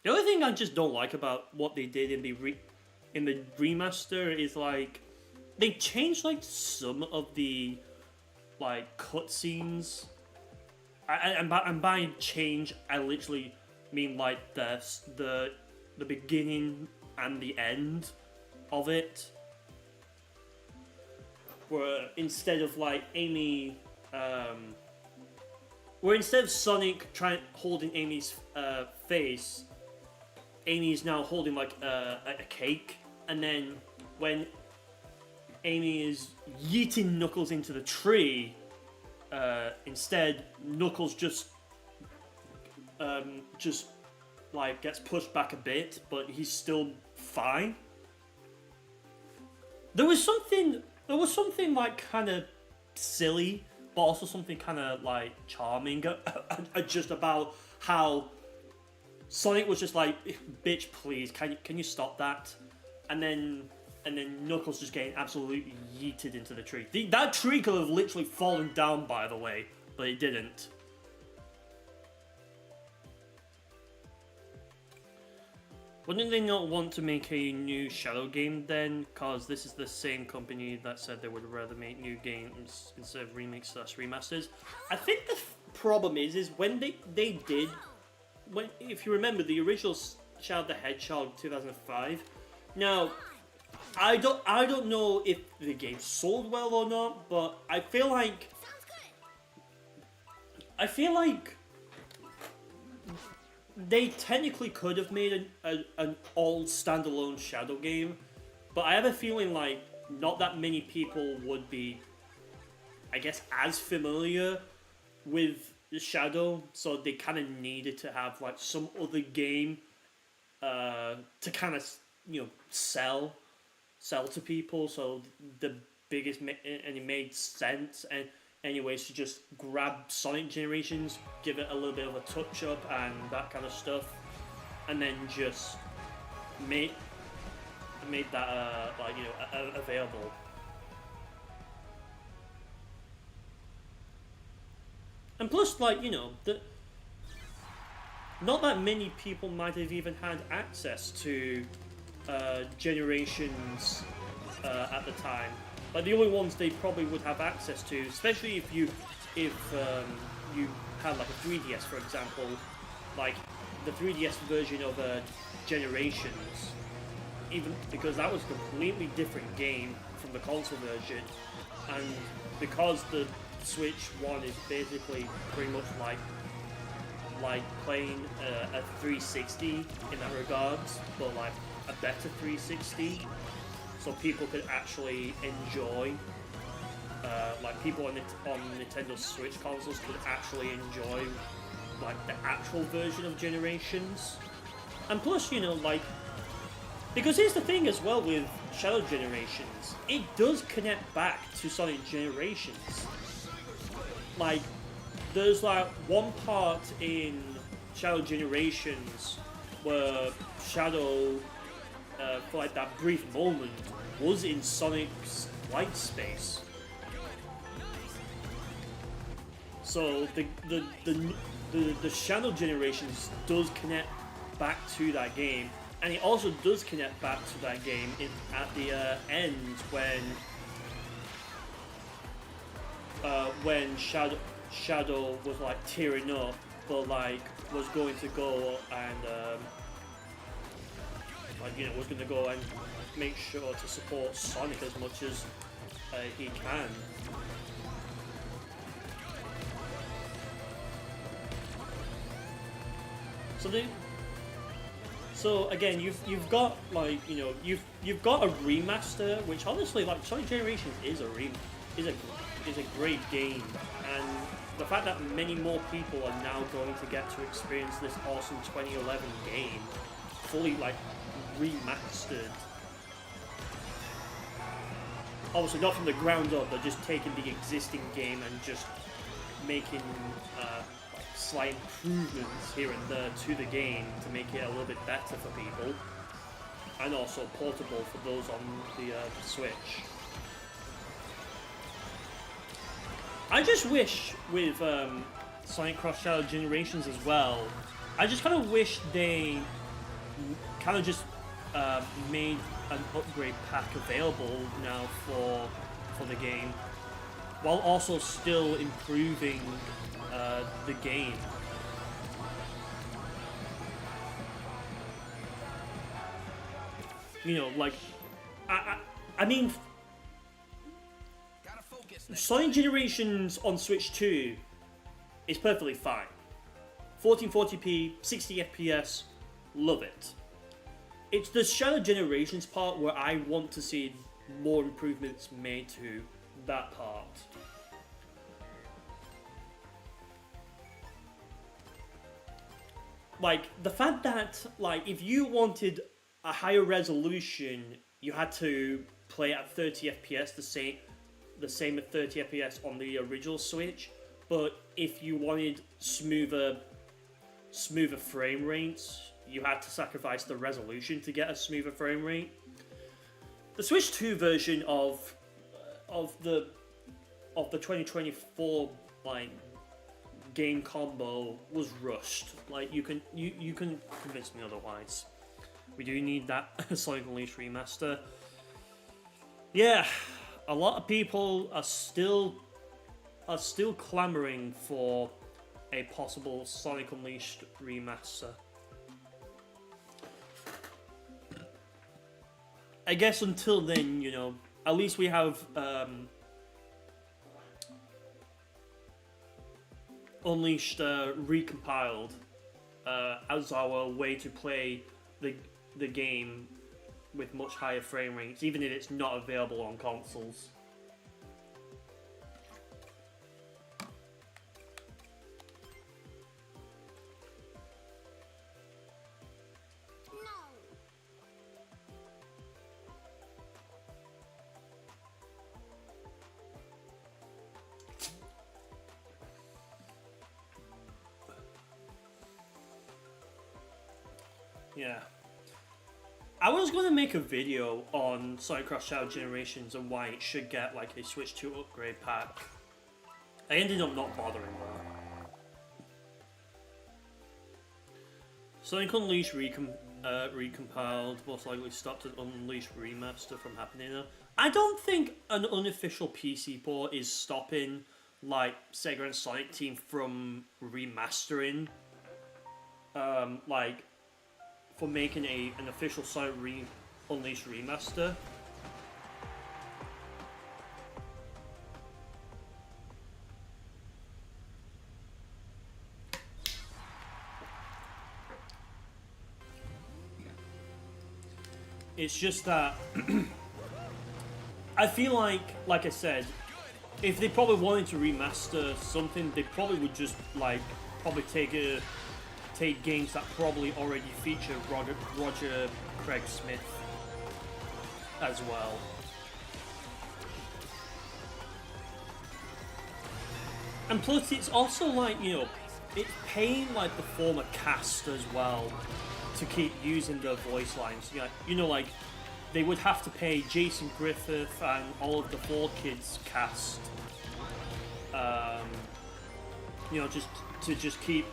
The only thing I just don't like about what they did in the remaster is like they changed like some of the like cutscenes. And by change, I literally mean like the beginning and the end of it. Where instead of like Amy, where instead of Sonic holding Amy's face, Amy's now holding like a cake, and then when Amy is yeeting Knuckles into the tree, instead Knuckles just like gets pushed back a bit, but he's still fine. There was something like kind of silly, but also something kind of like charming, just about how Sonic was just like, "Bitch, please, can you stop that?" And then Knuckles just getting absolutely yeeted into the tree. That tree could have literally fallen down, by the way, but it didn't. Wouldn't they not want to make a new Shadow game then? Because this is the same company that said they would rather make new games instead of remakes / remasters. I think the problem is when they did, if you remember the original Shadow the Hedgehog 2005. Now, I don't know if the game sold well or not, but I feel like they technically could have made an all standalone Shadow game, but I have a feeling like not that many people would be, I guess, as familiar with the Shadow, so they kind of needed to have like some other game to kind of, you know, sell to people. So the biggest, and it made sense. And anyways, to just grab Sonic Generations, give it a little bit of a touch up and that kind of stuff, and then just make that like, you know, available. And plus, like, you know, not that many people might have even had access to Generations at the time. Like, the only ones they probably would have access to, especially if you had like a 3DS, for example, like the 3DS version of Generations, even because that was a completely different game from the console version, and because the Switch One is basically pretty much like playing a 360 in that regards, but like a better 360, so people could actually enjoy, like people on Nintendo Switch consoles could actually enjoy like the actual version of Generations. And plus, you know, like, because here's the thing as well with Shadow Generations, it does connect back to Sonic Generations. Like, there's like one part in Shadow Generations where Shadow, for like that brief moment, was in Sonic's light space. So the Shadow Generations does connect back to that game, and it also does connect back to that game at the end when Shadow was like tearing up, but like was going to go and like, you know, was going to go and make sure to support Sonic as much as he can. So again, you've got, like, you know, you've got a remaster, which honestly, like, Sonic Generations is a great game, and the fact that many more people are now going to get to experience this awesome 2011 game fully, like, remastered. Obviously not from the ground up, but just taking the existing game and just making slight improvements here and there to the game to make it a little bit better for people, and also portable for those on the Switch. I just wish with Sonic Cross Shadow Generations as well, I just kind of wish they kind of just made an upgrade pack available now for the game, while also still improving the game. You know, like, I mean, Sonic Generations on Switch 2 is perfectly fine. 1440p, 60 FPS, love it. It's the Shadow Generations part where I want to see more improvements made to that part. Like, the fact that, like, if you wanted a higher resolution, you had to play at 30 FPS, the same at 30 FPS on the original Switch, but if you wanted smoother frame rates, you had to sacrifice the resolution to get a smoother frame rate. The Switch 2 version of the 2024 like game combo was rushed. Like, you can convince me otherwise. We do need that Sonic Unleashed remaster. Yeah, a lot of people are still clamoring for a possible Sonic Unleashed remaster. I guess until then, you know, at least we have Unleashed recompiled as our way to play the game with much higher frame rates, even if it's not available on consoles. Yeah. I was going to make a video on Sonic Cross Shadow Generations and why it should get like a Switch 2 upgrade pack. I ended up not bothering though. Sonic Unleashed recompiled, most likely stopped an Unleashed remaster from happening now. I don't think an unofficial PC port is stopping like Sega and Sonic Team from remastering like for making an official Sonic Unleashed remaster. It's just that I feel like I said, if they probably wanted to remaster something, they probably would just like probably take games that probably already feature Roger Craig Smith as well. And plus, it's also like, you know, it's paying like the former cast as well to keep using their voice lines. You know, like they would have to pay Jason Griffith and all of the 4Kids cast, you know, just keep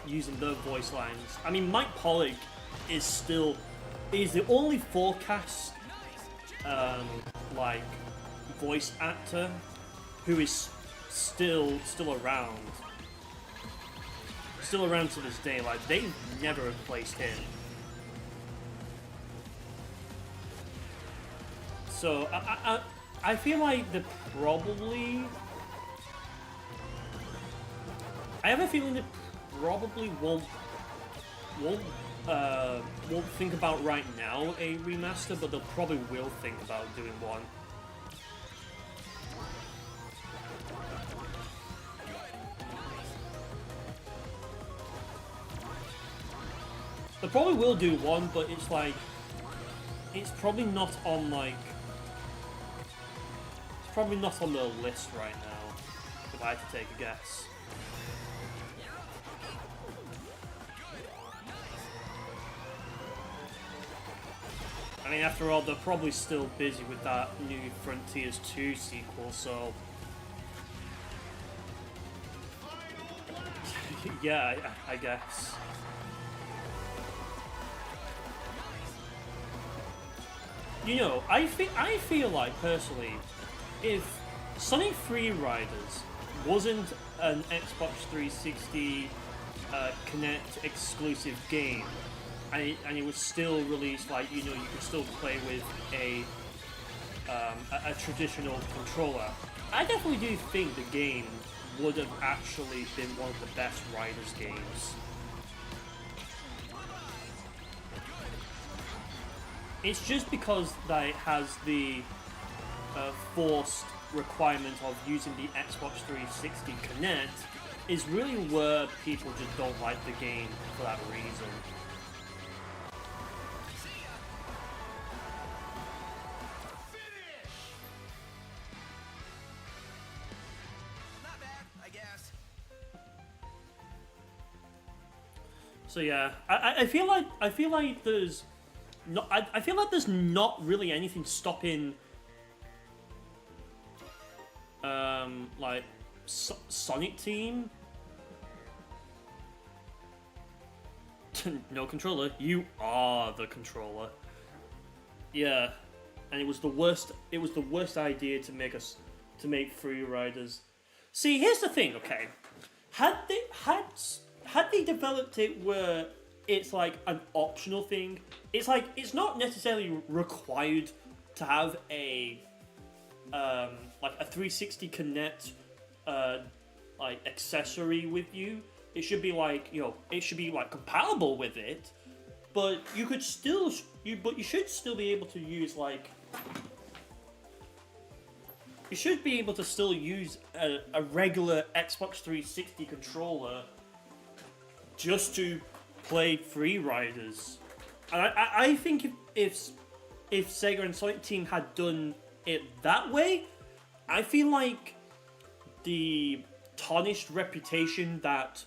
using their voice lines. I mean, Mike Pollock is the only forecast like voice actor who is still around to this day. Like, they've never replaced him. So I feel like they probably, I have a feeling they probably won't think about right now a remaster, but they'll probably will think about doing one. They probably will do one, but it's like it's probably not on like. It's probably not on the list right now. If I had to take a guess. I mean, after all, they're probably still busy with that new Frontiers 2 sequel, so... yeah, I guess. You know, I feel like, personally, if Sonic Free Riders wasn't an Xbox 360 Kinect exclusive game, and it was still released, like, you know, you could still play with a traditional controller, I definitely do think the game would have actually been one of the best Riders games. It's just because that it has the forced requirement of using the Xbox 360 Kinect is really where people just don't like the game for that reason. So yeah, I feel like there's not I feel like there's not really anything stopping like Sonic Team. No controller. You are the controller. Yeah, and it was the worst. It was the worst idea to make Free Riders. See, here's the thing. Okay, had they developed it where it's like an optional thing, it's like it's not necessarily required to have a like a 360 Kinect like accessory with you. It should be like, you know, it should be like compatible with it, but you could still you should still be able to use like you should be able to still use a regular Xbox 360 controller just to play Free Riders. And I think if Sega and Sonic Team had done it that way, I feel like the tarnished reputation that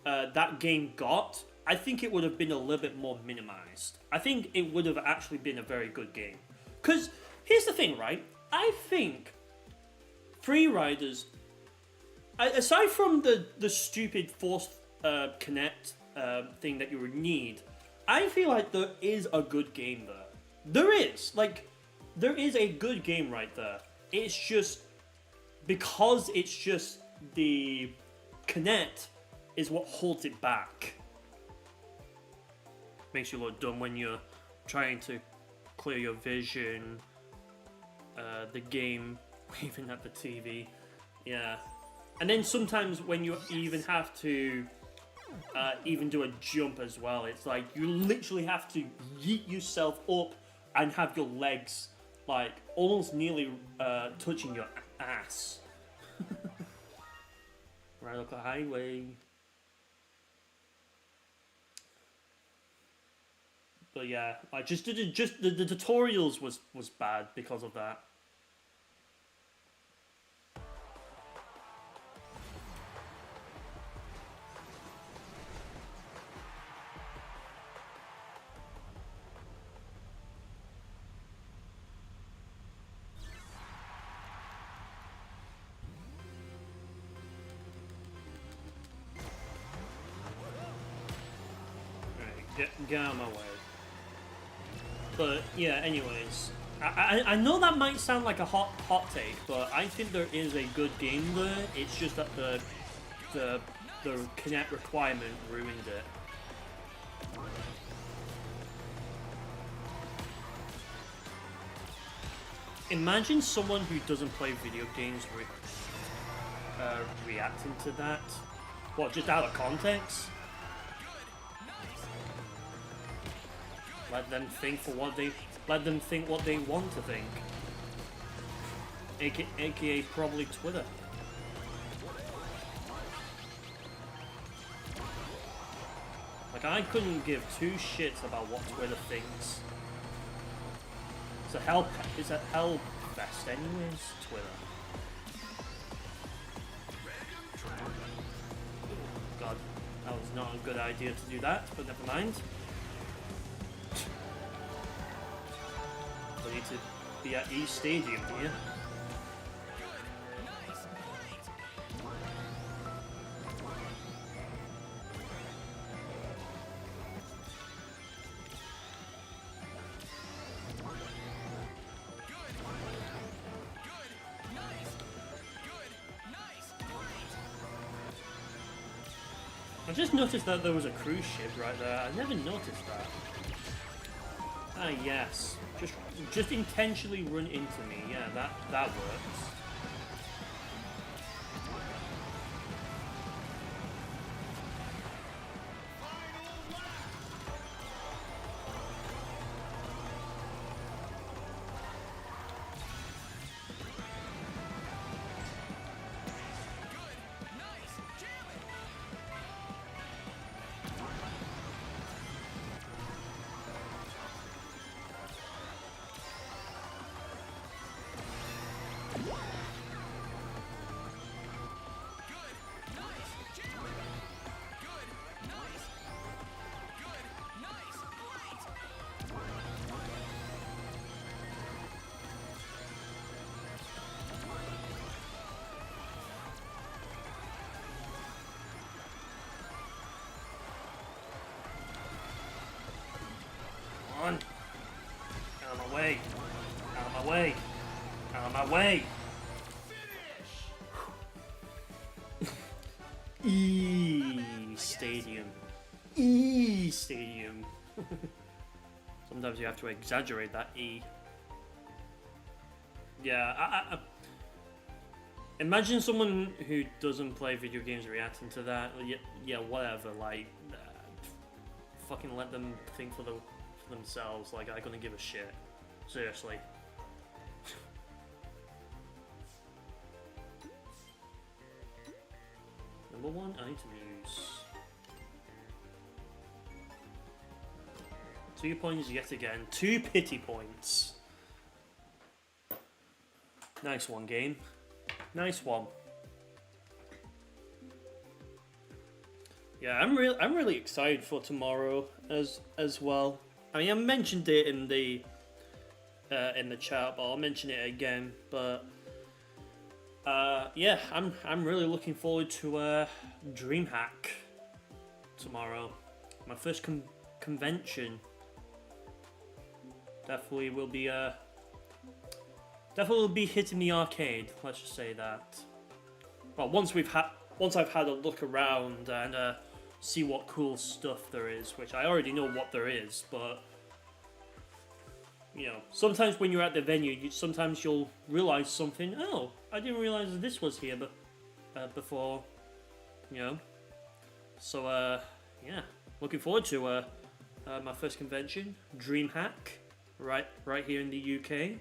that game got, I think it would have been a little bit more minimized. I think it would have actually been a very good game. Because here's the thing, right? I think Free Riders, aside from the stupid forced Kinect thing that you would need, I feel like there is a good game there. There is. Like, there is a good game right there. It's just, because it's just the Kinect is what holds it back. Makes you look dumb when you're trying to clear your vision. The game waving at the TV. Yeah. And then sometimes when you even have to even do a jump as well, it's like you literally have to yeet yourself up and have your legs like almost nearly touching your ass. Right up the highway. But yeah, like just the tutorials was bad because of that. Get out of my way. But yeah, anyways, I know that might sound like a hot take, but I think there is a good game there. It's just that the Kinect requirement ruined it. Imagine someone who doesn't play video games reacting to that. What, just out of context? Let them think what they want to think. AKA probably Twitter. Like, I couldn't give two shits about what Twitter thinks. It's a hell fest anyways, Twitter. God, that was not a good idea to do that, but never mind. We need to be at E Stadium here. I just noticed that there was a cruise ship right there. I never noticed that. Ah yes, just intentionally run into me. Yeah, that works. On. Out of my way. Out of my way. Out of my way. Stadium. Stadium. Sometimes you have to exaggerate that E. Yeah, I imagine someone who doesn't play video games reacting to that. Yeah, whatever. Like, fucking let them think for themselves. Like, I'm gonna give a shit. Seriously. Number 1 item use. 2 points yet again. 2 pity points. Nice one, game. Nice one. Yeah, I'm really excited for tomorrow as well. I mean, I mentioned it in the chat, but I'll mention it again. But yeah, I'm really looking forward to DreamHack tomorrow. My first convention. Definitely will be hitting the arcade. Let's just say that. Well, once I've had a look around and see what cool stuff there is, which I already know what there is, but you know, sometimes when you're at the venue, sometimes you'll realize something. Oh, I didn't realize this was here, but before, you know. So yeah, looking forward to my first convention, DreamHack, right here in the UK.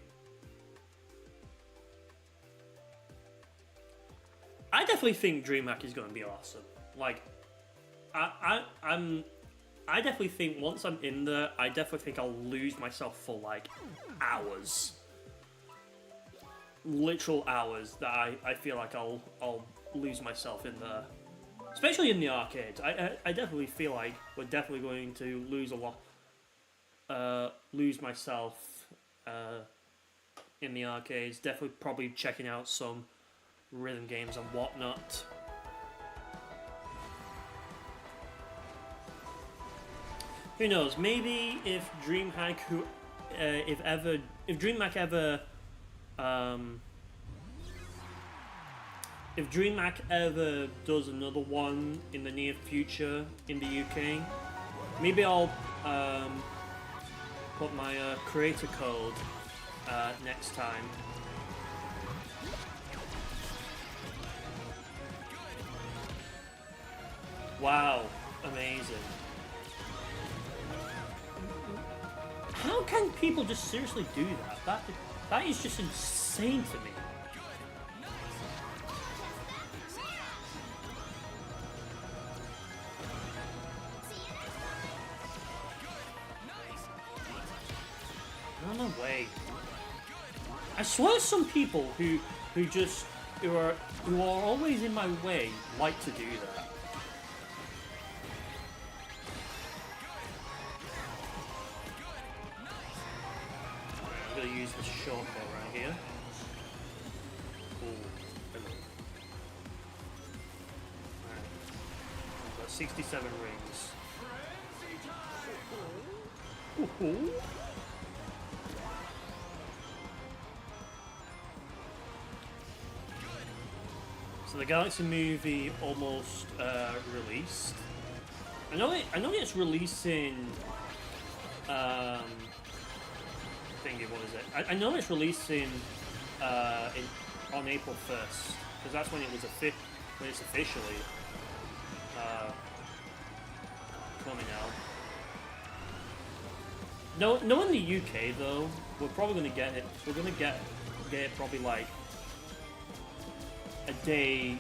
I definitely think DreamHack is going to be awesome. Like, I definitely think once I'm in there, I definitely think I'll lose myself for like hours, literal hours. That I feel like I'll lose myself in there, especially in the arcades. I definitely feel like we're definitely going to lose a lot, lose myself in the arcades. Definitely probably checking out some rhythm games and whatnot. Who knows? Maybe if DreamHack, if DreamHack ever does another one in the near future in the UK, maybe I'll put my creator code next time. Wow, amazing. How can people just seriously do that? That is just insane to me. No way. I swear some people who are always in my way like to do that. I'm gonna use the shortcut right here. Ooh, hello. Alright. I've got 67 rings. Ooh. So the Galaxy movie almost released. I know it's releasing. Thingy, what is it? I know it's releasing on April 1st because that's when it's officially coming out. No, in the UK though, we're probably gonna get it. We're gonna get it probably like a day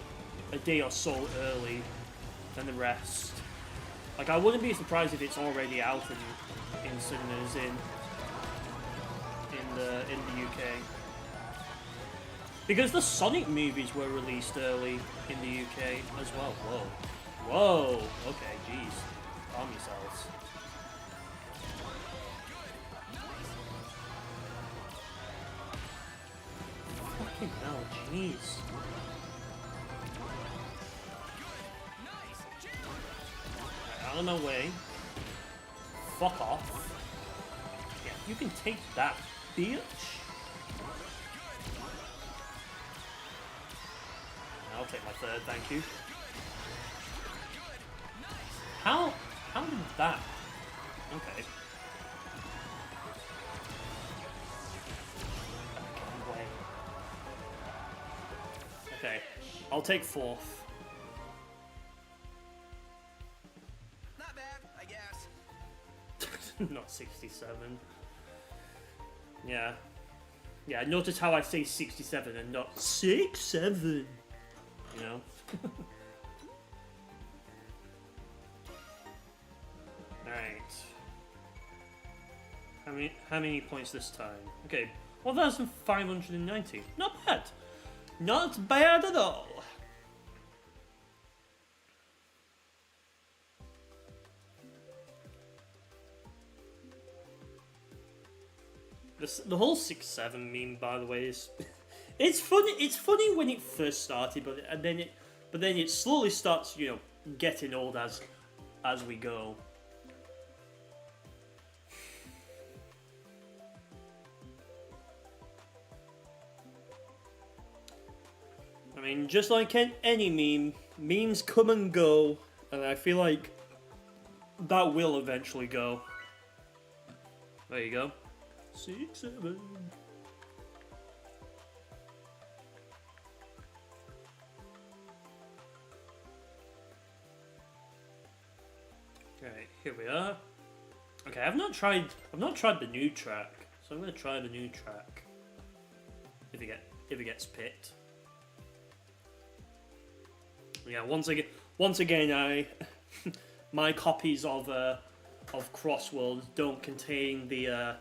or so early than the rest. Like I wouldn't be surprised if it's already out in cinemas in the UK. Because the Sonic movies were released early in the UK as well. Whoa. Okay, jeez. Calm yourselves. Fucking hell, jeez. Out of my way. Fuck off. Yeah, you can take that, bitch. I'll take my third, thank you. How did that? Okay. Okay, I'll take fourth. Not bad, I guess. Not 67. Yeah. Yeah, notice how I say 67 and not 6-7. You know? Alright. How many points this time? Okay, 1,590. Not bad. Not bad at all. The whole 6-7 meme, by the way, is it's funny. It's funny when it first started, but then it slowly starts, you know, getting old as we go. I mean, just like any meme, memes come and go, and I feel like that will eventually go. There you go. 6-7. Okay, here we are. Okay, I've not tried the new track, so I'm gonna try the new track. If it gets picked. Yeah, once again, my copies of CrossWorlds don't contain the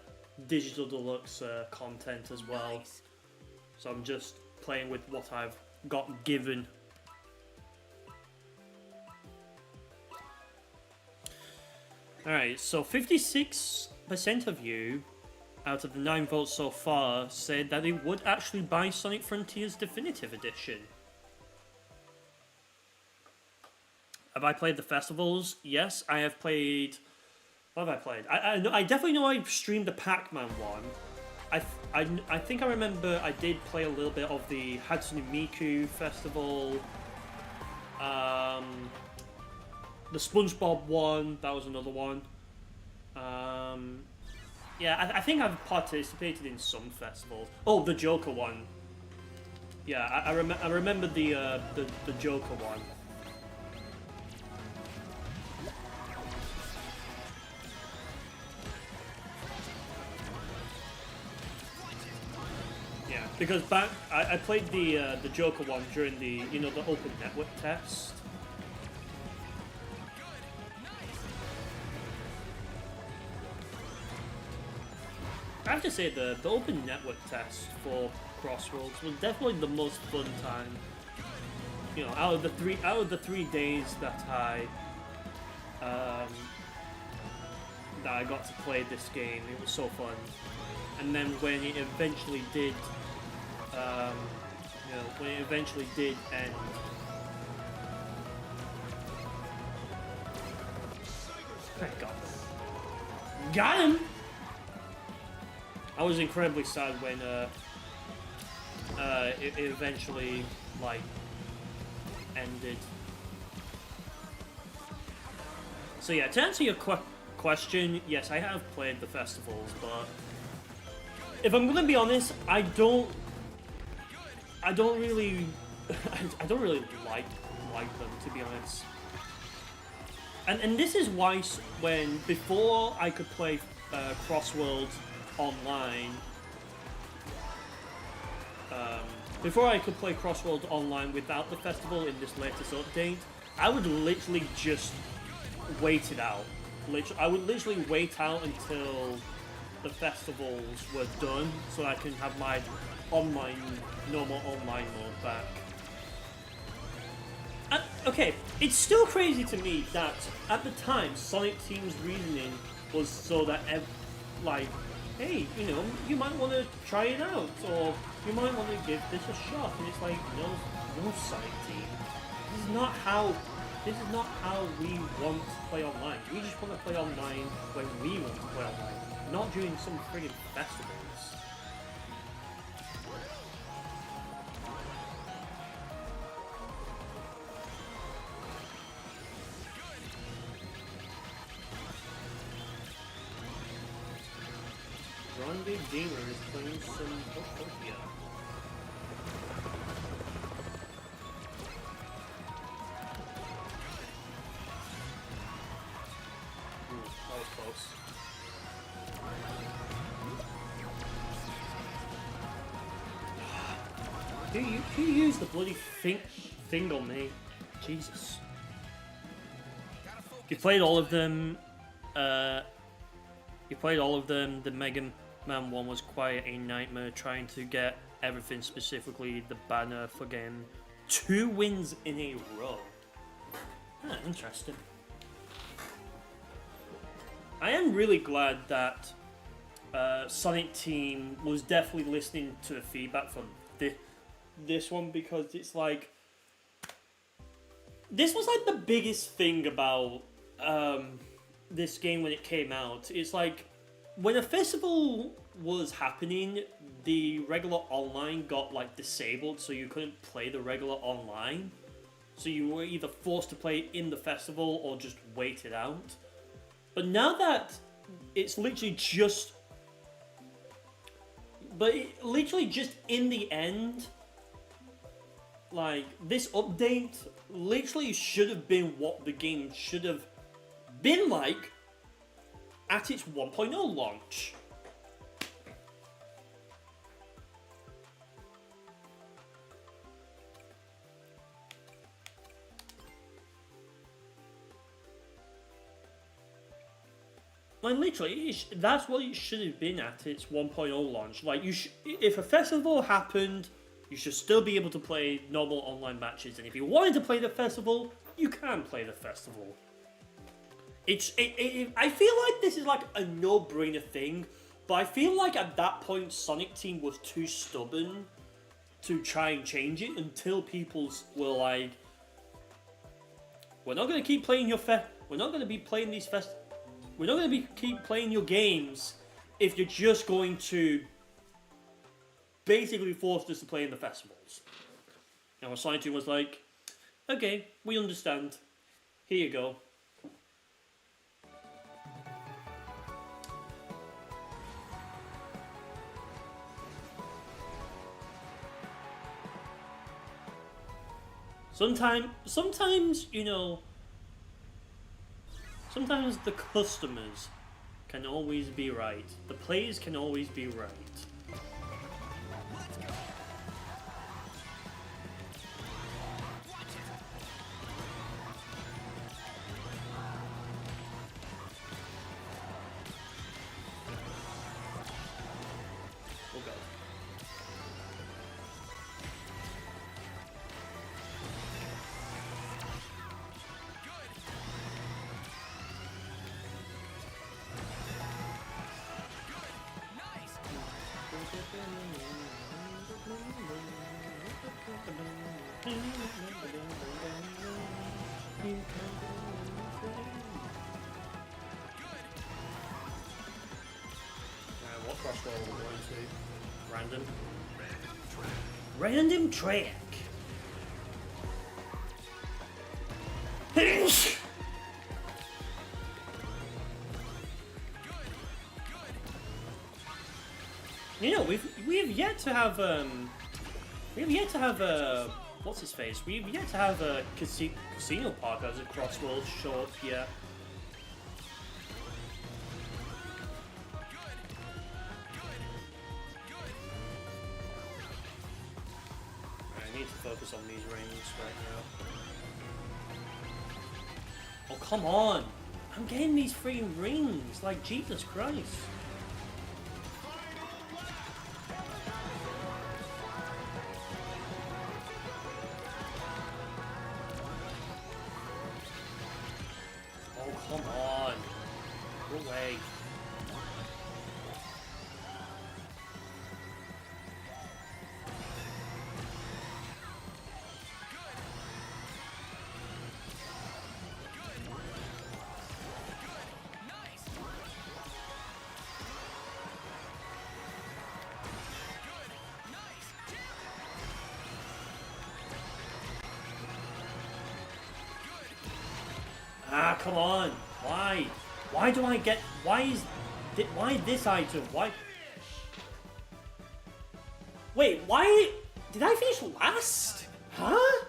digital deluxe content as well, so I'm just playing with what I've got given. Alright, so 56% of you out of the 9 votes so far said that they would actually buy Sonic Frontiers Definitive Edition. Have I played the festivals? Yes, I have played. What have I played? I definitely know I streamed the Pac-Man one. I think I remember I did play a little bit of the Hatsune Miku festival. The SpongeBob one, that was another one. Yeah, I think I've participated in some festivals. Oh, the Joker one. Yeah, I remember the Joker one. Yeah, because back I played the Joker one during the the open network test. have to say the open network test for CrossWorlds was definitely the most fun time. You know, out of the 3 days that I got to play this game, it was so fun. And then when it eventually did, end. Thank God. Got him! I was incredibly sad when it eventually, like, ended. So yeah, to answer your question, yes, I have played the festivals, but if I'm gonna be honest, I don't really like them, to be honest. And this is why before I could play CrossWorlds online, without the festival in this latest update, I would literally just wait it out. I would literally wait out until the festivals were done so I can have my normal online mode back. Okay, it's still crazy to me that at the time Sonic Team's reasoning was so that like, hey, you know, you might want to try it out, or you might want to give this a shot. And it's like, no, Sonic Team. This is not how we want to play online. We just want to play online when we want to play online, not during some friggin' festivals. Grande Gamer is playing some Utopia. Ooh, that was close. You use the bloody thing on me. Jesus. You played all of them. The Mega Man 1 was quite a nightmare trying to get everything, specifically the banner for getting 2 wins in a row. Interesting. I am really glad that Sonic Team was definitely listening to the feedback from this one, because it's like, this was like the biggest thing about this game when it came out. It's like, when a festival was happening, the regular online got like disabled, so you couldn't play the regular online. So you were either forced to play in the festival or just wait it out. But now that it's literally just in the end, like, this update literally should have been what the game should have been like at its 1.0 launch. Like, literally, that's what it should have been at its 1.0 launch. Like, if a festival happened, you should still be able to play normal online matches. And if you wanted to play the festival, you can play the festival. I feel like this is like a no-brainer thing, but I feel like at that point Sonic Team was too stubborn to try and change it until people were like, we're not going to keep playing we're not going to be playing these we're not going to keep playing your games if you're just going to basically force us to play in the festivals. And Sonic Team was like, okay, we understand. Here you go. Sometimes, you know, sometimes the customers can always be right. The players can always be right. What crossword are we going to? Random. Random track. You know, we've yet to have what's his face? We've yet to have a casino park as a CrossWorlds short yet. I need to focus on these rings right now. Oh come on! I'm getting these free rings, like Jesus Christ. Come on. Go away. Ah, come on. Why? Why do I get... Why this item? Why... Wait, why... Did I finish last? Huh?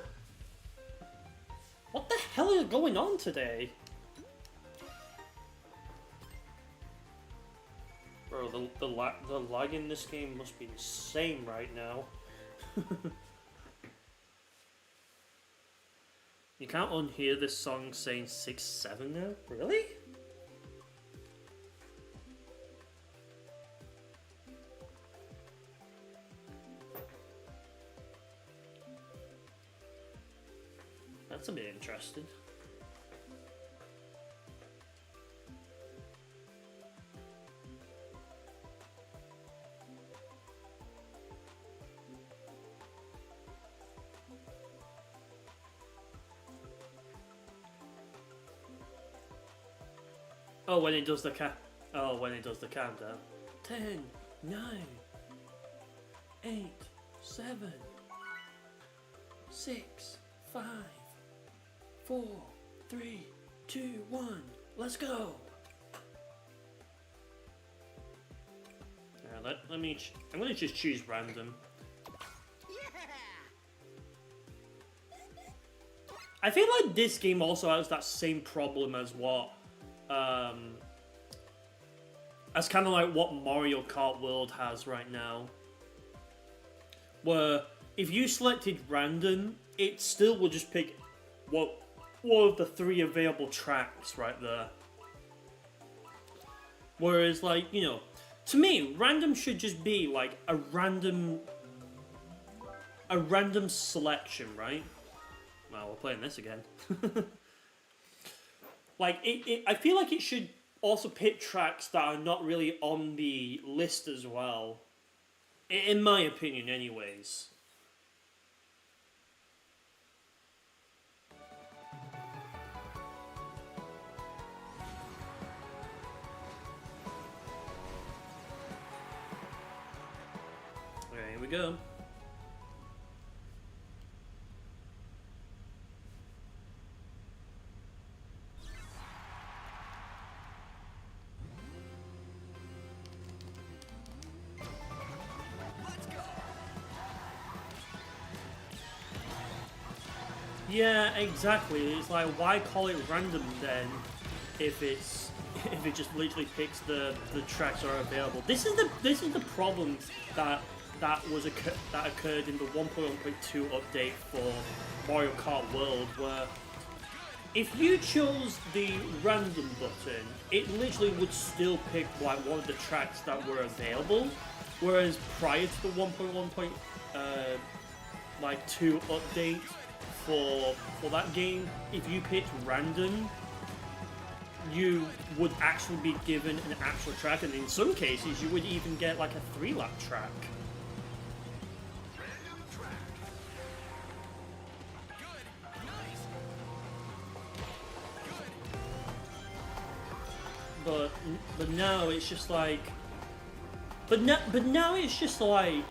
What the hell is going on today? Bro, the lag in this game must be insane right now. You can't unhear this song saying 6-7 now? Really? That's a bit interesting. Oh, when it does the when it does the countdown. 10, 9, 8, 7, 6, 5, 4, 3, 2, 1. Let's go. Let me. I'm gonna just choose random. I feel like this game also has that same problem as what. As kind of like what Mario Kart World has right now, where if you selected random, it still will just pick one of the 3 available tracks right there. Whereas, like, you know, to me, random should just be like a random selection, right? Well, we're playing this again. Like, I feel like it should also pick tracks that are not really on the list as well. In my opinion, anyways. Okay, here we go. Yeah, exactly. It's like, why call it random then, if it just literally picks the tracks that are available. This is the problem that occurred in the 1.1.2 update for Mario Kart World, where if you chose the random button, it literally would still pick like one of the tracks that were available, whereas prior to the 1.1.2 update for that game, if you picked random, you would actually be given an actual track, and in some cases you would even get like a 3-lap track. But now it's just like... But now it's just like...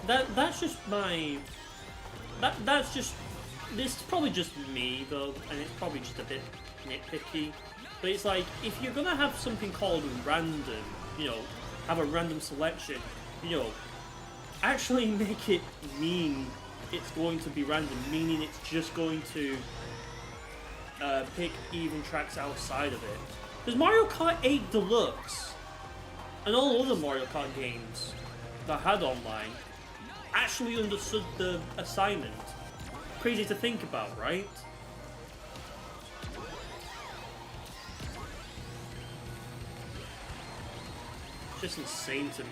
That's just my... That's just... This is probably just me, though, and it's probably just a bit nitpicky. But it's like, if you're gonna have something called random, you know, have a random selection, you know, actually make it mean it's going to be random, meaning it's just going to pick even tracks outside of it. Because Mario Kart 8 Deluxe and all other Mario Kart games that I had online actually understood the assignment. Crazy to think about, right? It's just insane to me.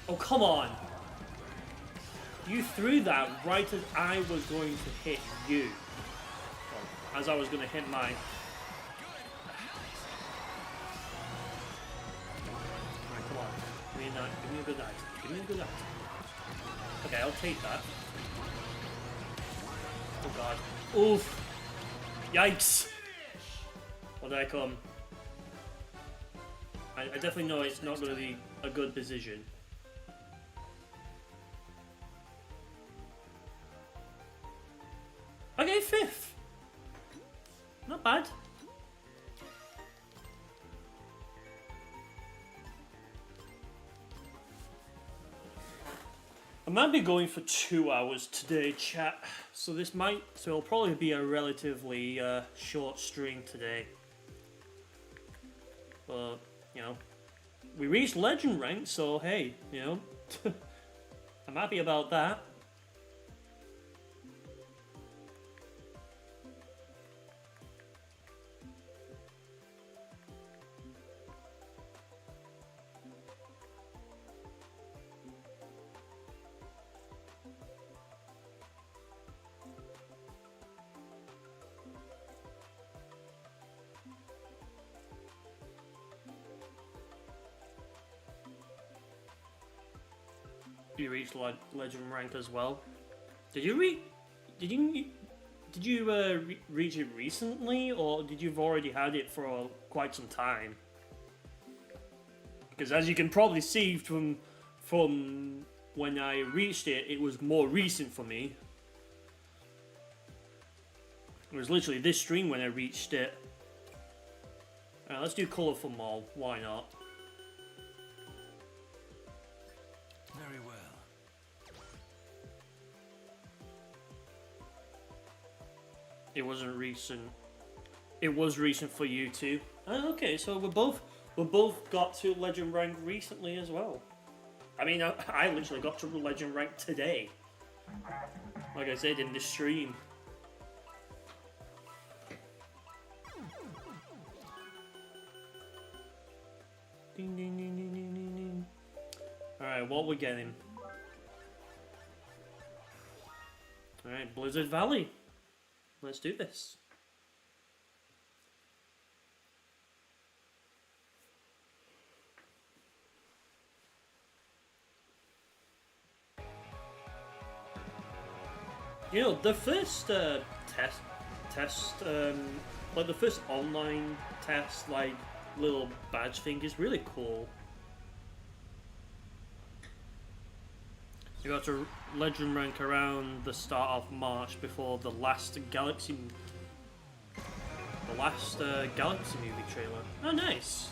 Oh, come on! You threw that right as I was going to hit you. Well, as I was going to hit my... Alright, come on. Give me a good item. Give me a good item. Okay, I'll take that. Oh god. Oof! Yikes! What did I come? I definitely know it's not going to be a good position. Okay, 5th. Not bad. I might be going for 2 hours today, chat. So it'll probably be a relatively short stream today. But, you know, we reached legend rank, so hey, you know, I'm happy about that. You reached legend rank as well. Did you reach it recently, or did you've already had it for quite some time? Because as you can probably see from when I reached it, it was more recent for me. It was literally this stream when I reached it. Alright, let's do colourful mall. Why not? Very well. It wasn't recent. It was recent for you too. Oh, okay, so we both got to legend rank recently as well. I mean, I literally got to legend rank today. Like I said in this stream. Ding ding ding ding ding ding ding. Alright, what we're getting? Alright, Blizzard Valley. Let's do this. You know, the first test, like the first online test, like little badge thing is really cool. You got to legend rank around the start of March before the last Galaxy movie trailer. Oh, nice.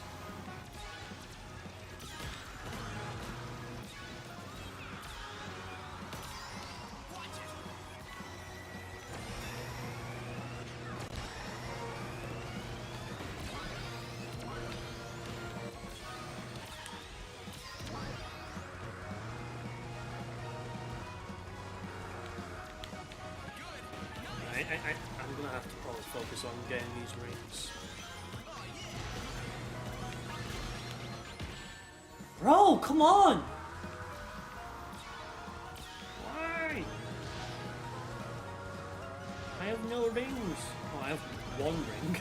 I'm gonna have to probably focus on getting these rings. Bro, come on! Why? more rings? Oh, I have one ring.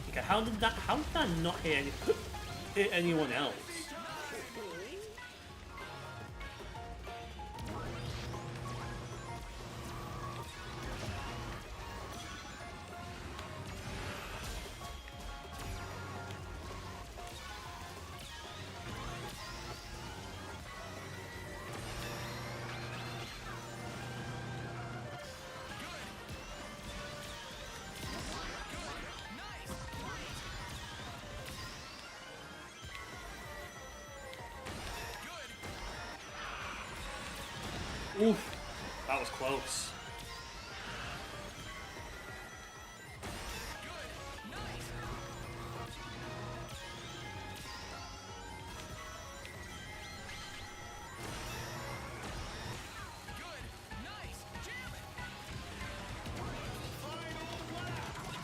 Okay, how did that not hit anyone else? Oof, that was close.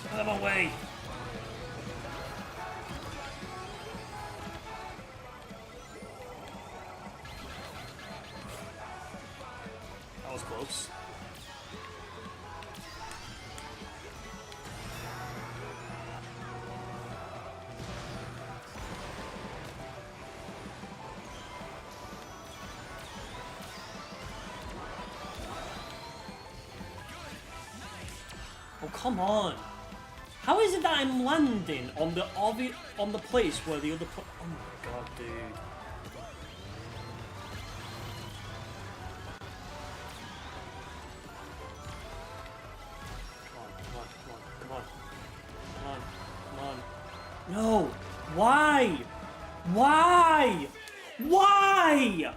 Get out of my way. That was close. Oh, come on. How is it that I'm landing on the place where the other oh my god, dude. Come on. No! Why? Why? Why?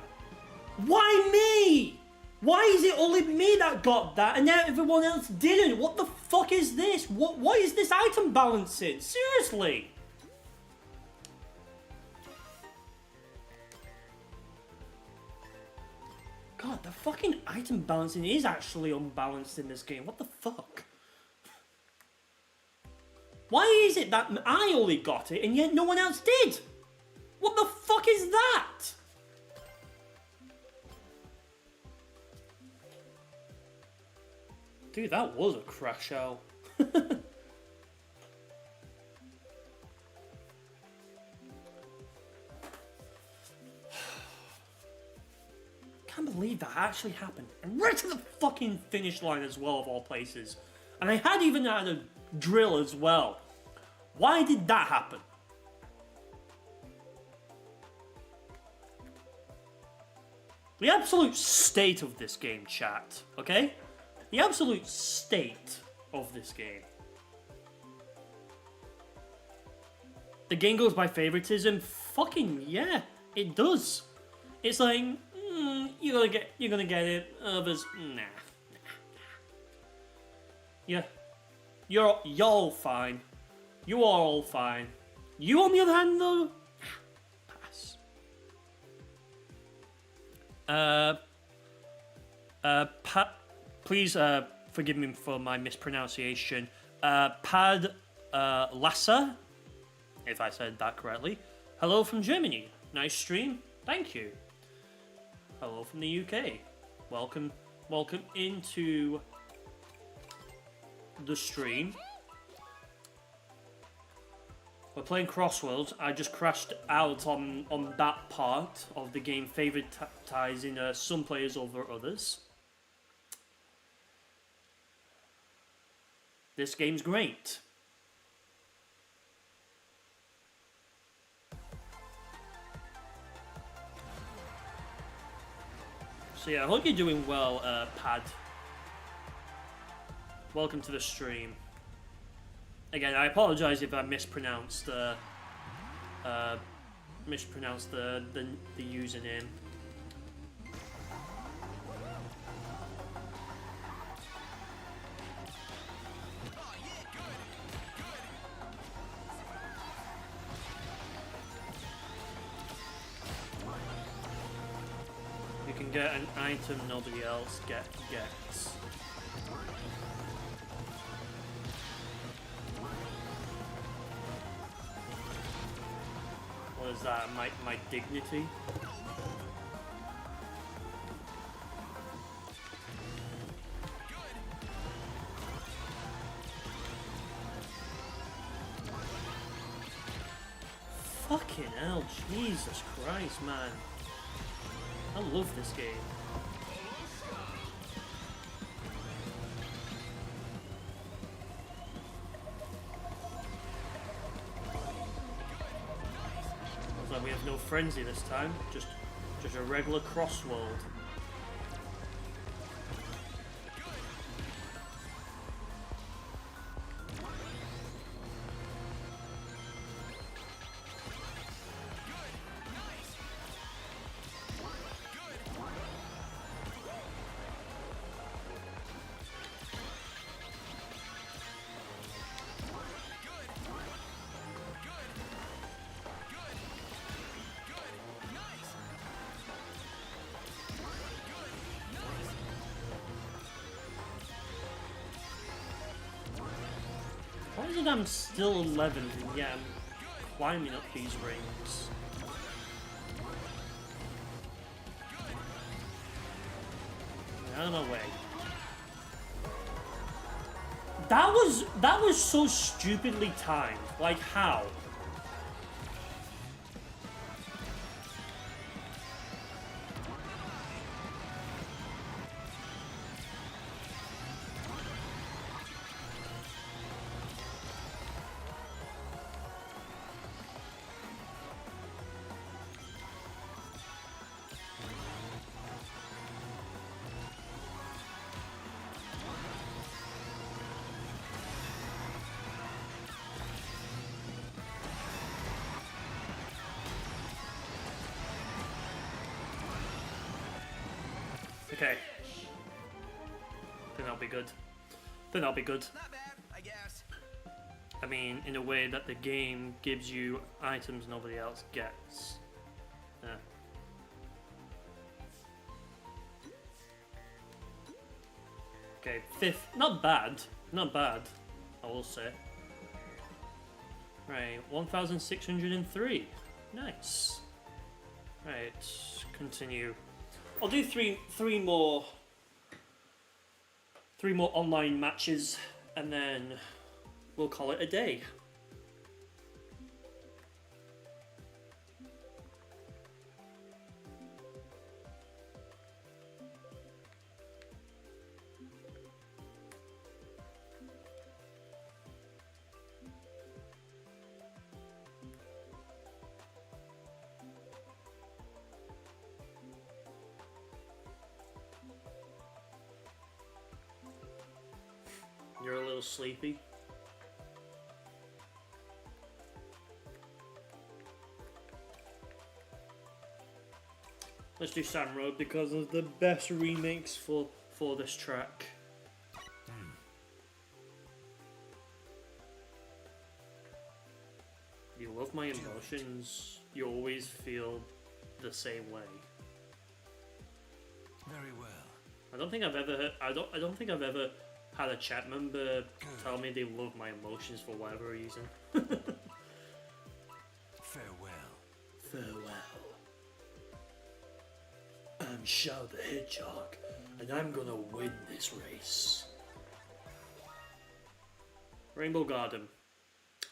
Why me? Why is it only me that got that and now everyone else didn't? What the fuck is this? What is this item balancing? Seriously? God, the fucking item balancing is actually unbalanced in this game. What the fuck? Why is it that I only got it and yet no one else did? What the fuck is that? Dude, that was a crash out. Can't believe that actually happened. And right to the fucking finish line as well, of all places. And I had even had a drill as well. Why did that happen? The absolute state of this game, chat, okay? The absolute state of this game. The game goes by favoritism. Fucking yeah, it does. It's like you're gonna get it. Others, nah. Yeah, you're all fine. You are all fine. You, on the other hand, though, pass. Please forgive me for my mispronunciation. Pad Lassa, if I said that correctly. Hello from Germany. Nice stream. Thank you. Hello from the UK. Welcome into the stream. We're playing CrossWorlds. I just crashed out on that part of the game, favoritizing some players over others. This game's great. So yeah, I hope you're doing well, Pad. Welcome to the stream. Again, I apologize if I mispronounced the username. You can get an item nobody else gets. as my dignity. Fucking hell, Jesus Christ, man. I love this game. Looks like we have no frenzy this time, just a regular CrossWorld. Why is it I'm still 11th and yeah, I'm climbing up these rings? Out of my way. That was so stupidly timed. Like how? Okay. Then I'll be good. Then I'll be good. Not bad, I guess. I mean, in a way that the game gives you items nobody else gets. Yeah. Okay, 5th. Not bad. Not bad, I will say. Right, 1,603. Nice. Right, continue. I'll do three more online matches, and then we'll call it a day. You're a little sleepy. Let's do Sam Road because of the best remix for this track. You love my emotions. You always feel the same way. Very well. I don't think I've ever I don't think I've ever had a chat member tell me they love my emotions for whatever reason. Farewell. Farewell. I'm Shao the Hedgehog, and I'm gonna win this race. Rainbow Garden.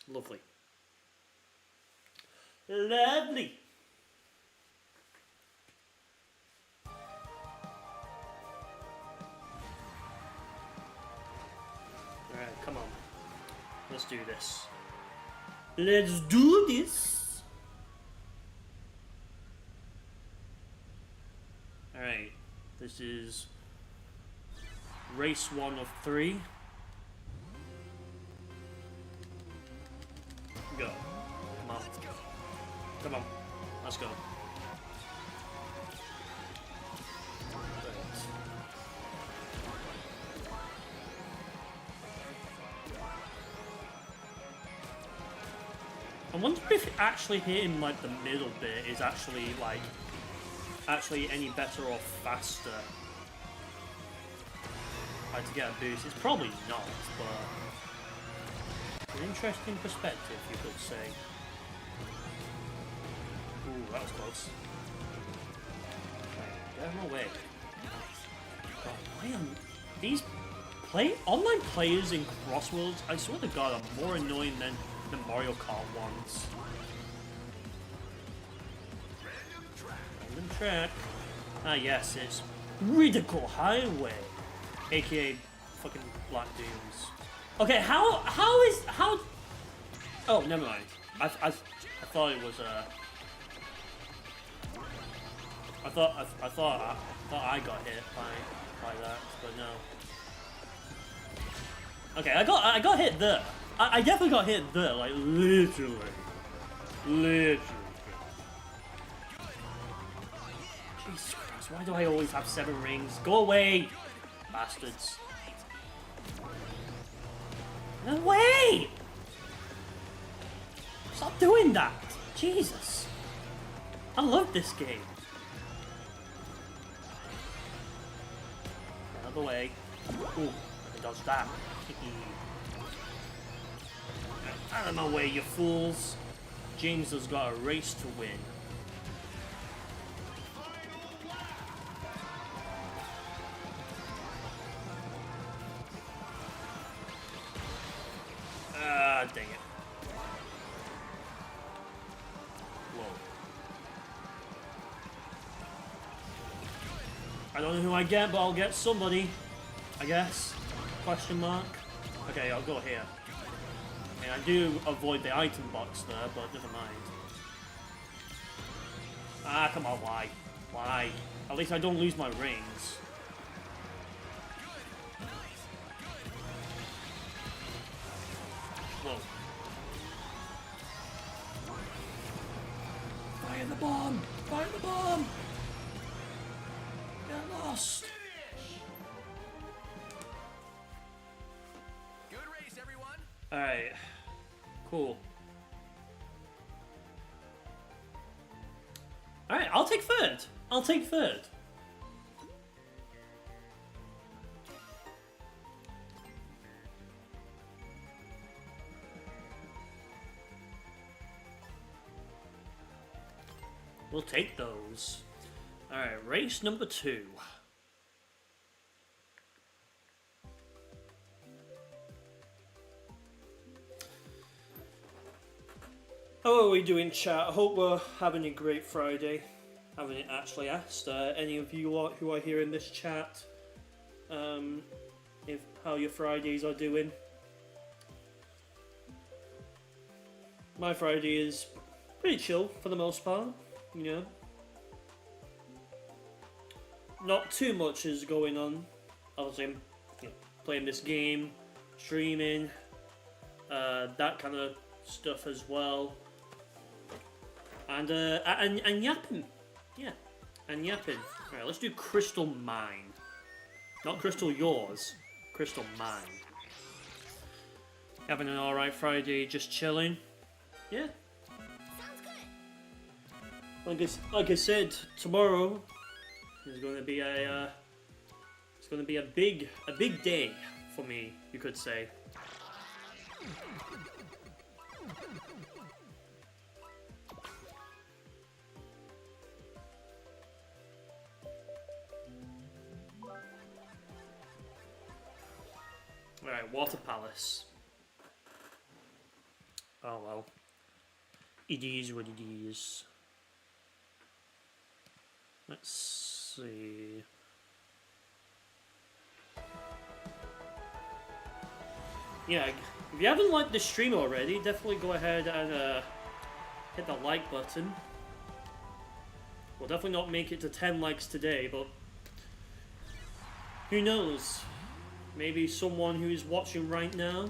Lovely. Lovely! Alright, come on. Let's do this. Let's do this! Alright, this is race 1 of 3. Go. Come on. Come on. Let's go. I wonder if actually hitting like the middle bit is actually like any better or faster. Like to get a boost. It's probably not, but an interesting perspective, you could say. that was close. Get out of my way. God, why am these online players in CrossWorlds? I swear to God, are more annoying than the Mario Kart ones. Random track. Ah yes, it's Ridicule Highway, aka fucking Black Dunes. Okay, how? Oh, never mind. I thought it was I thought I got hit by that, but no. Okay, I got hit there. I definitely got hit there, like literally. Jesus Christ, why do I always have 7 rings? Go away, bastards. No way! Stop doing that! Jesus. I love this game. Out of the way. Ooh, I can dodge that. Out of my way, you fools. James has got a race to win. Ah, dang it. Whoa. I don't know who I get, but I'll get somebody, I guess. Question mark. Okay, I'll go here. I mean, I do avoid the item box there, but never mind. Ah, come on, why? Why? At least I don't lose my rings. Whoa. Fire the bomb! Fire the bomb! Get lost! Good race, everyone. Alright. Cool. Alright, I'll take third. I'll take third. We'll take those. Alright, race number 2. How are we doing, chat? I hope we're having a great Friday. I haven't actually asked any of you lot who are here in this chat if how your Fridays are doing. My Friday is pretty chill for the most part, you know. Not too much is going on. Obviously, I'm playing this game, streaming, that kind of stuff as well. And yapping. Yeah. And yapping. Alright, let's do Crystal Mine. Not Crystal Yours. Crystal Mine. Having an alright Friday, just chilling. Yeah. Sounds good. Like I said, tomorrow is going to be a big day for me, you could say. Alright, Water Palace. Oh well. It is what it is. Let's see. Yeah, if you haven't liked the stream already, definitely go ahead and hit the like button. We'll definitely not make it to 10 likes today, but who knows? Maybe someone who is watching right now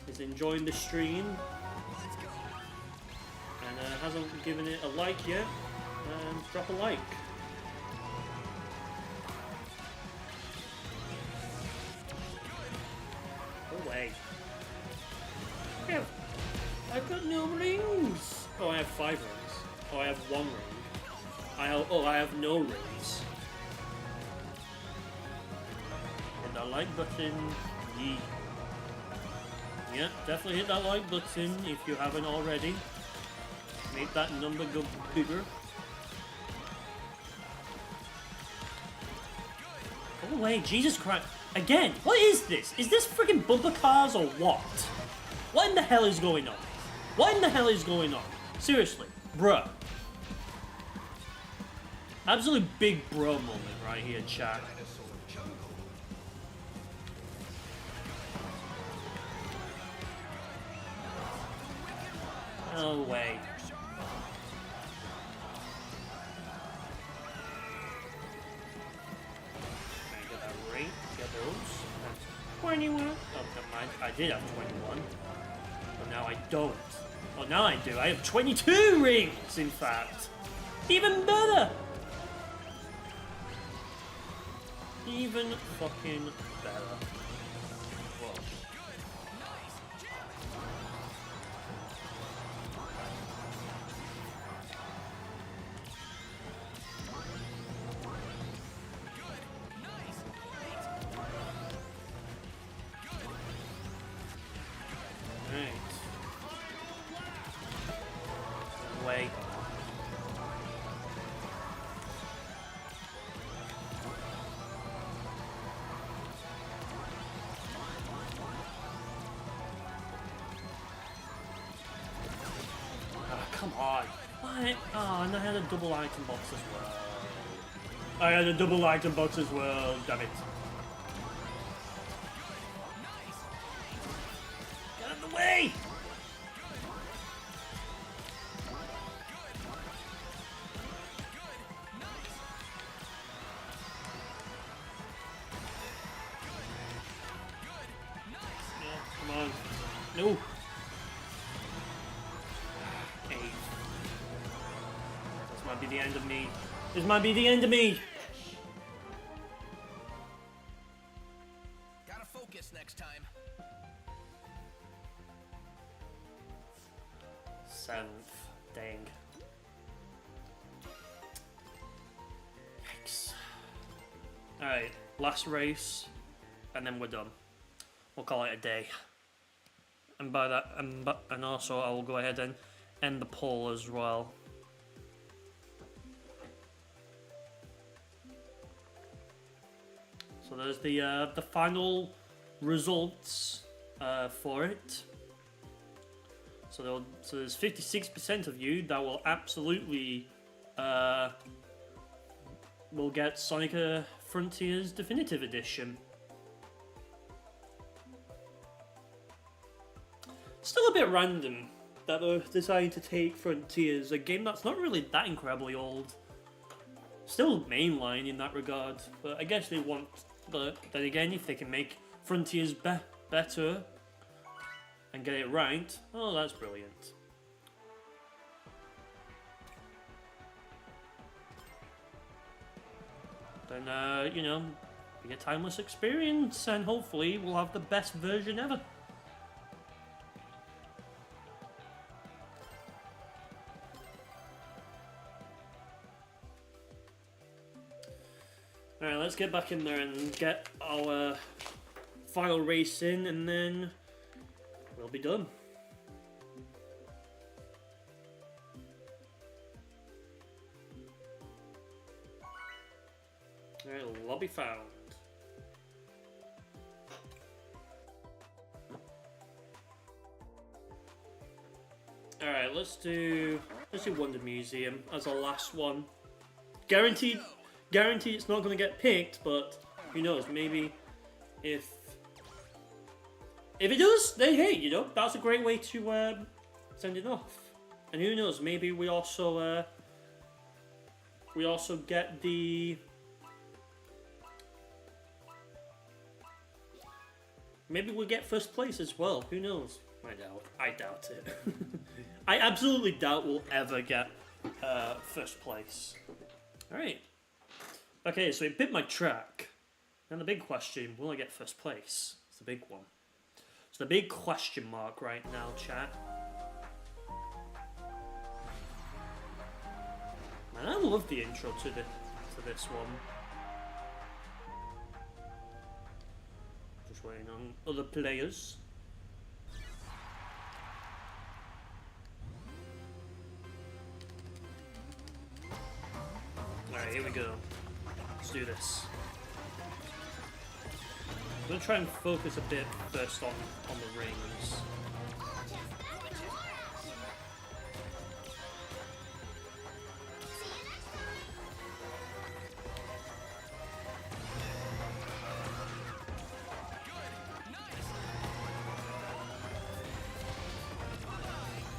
is enjoying the stream and hasn't given it a like yet. Drop a like. Go away. I've got no rings. Oh, I have 5 rings. Oh, I have 1 ring. I have no rings. Hit that like button. Yee. Yeah, definitely hit that like button if you haven't already. Make that number go bigger. Go away, Jesus Christ. Again, what is this? Is this friggin' bumper cars or what? What in the hell is going on? What in the hell is going on? Seriously, bruh. Absolute big bro moment right here, chat. No way. Get that rate, get those. 21. Oh, never mind. I did have 21. But now I don't. Oh, now I do. I have 22 rings, in fact. Even better. Even fucking better. Whoa. Way. Oh, come on. What? Oh, and I had a double item box as well. I had a double item box as well, damn it. Get out of the way! Come on. No. 8. This might be the end of me. This might be the end of me. Gotta focus next time. 7th. Dang. Yikes. Alright, last race, and then we're done. We'll call it a day. And by that, and also I will go ahead and end the poll as well. So there's the final results for it. So there's 56% of you that will absolutely will get Sonic Frontiers Definitive Edition. Still a bit random that they're deciding to take Frontiers, a game that's not really that incredibly old. Still mainline in that regard, but I guess they want. But then again, if they can make Frontiers better and get it right, oh, that's brilliant. Then, you know, be a timeless experience, and hopefully we'll have the best version ever. Alright, let's get back in there and get our final race in, and then we'll be done. Alright, lobby found. Alright, let's do Wonder Museum as our last one. Guaranteed it's not going to get picked, but who knows, maybe if it does, then hey, you know, that's a great way to send it off. And who knows, maybe we also get the maybe we'll get first place as well. Who knows? I doubt it. I absolutely doubt we'll ever get first place. Alright. Okay, so it bit my track. And the big question, will I get first place? It's the big one. It's the big question mark right now, chat. Man, I love the intro to this one. Just waiting on other players. Alright, here we go. Let's do this. I'm gonna try and focus a bit first on the rings.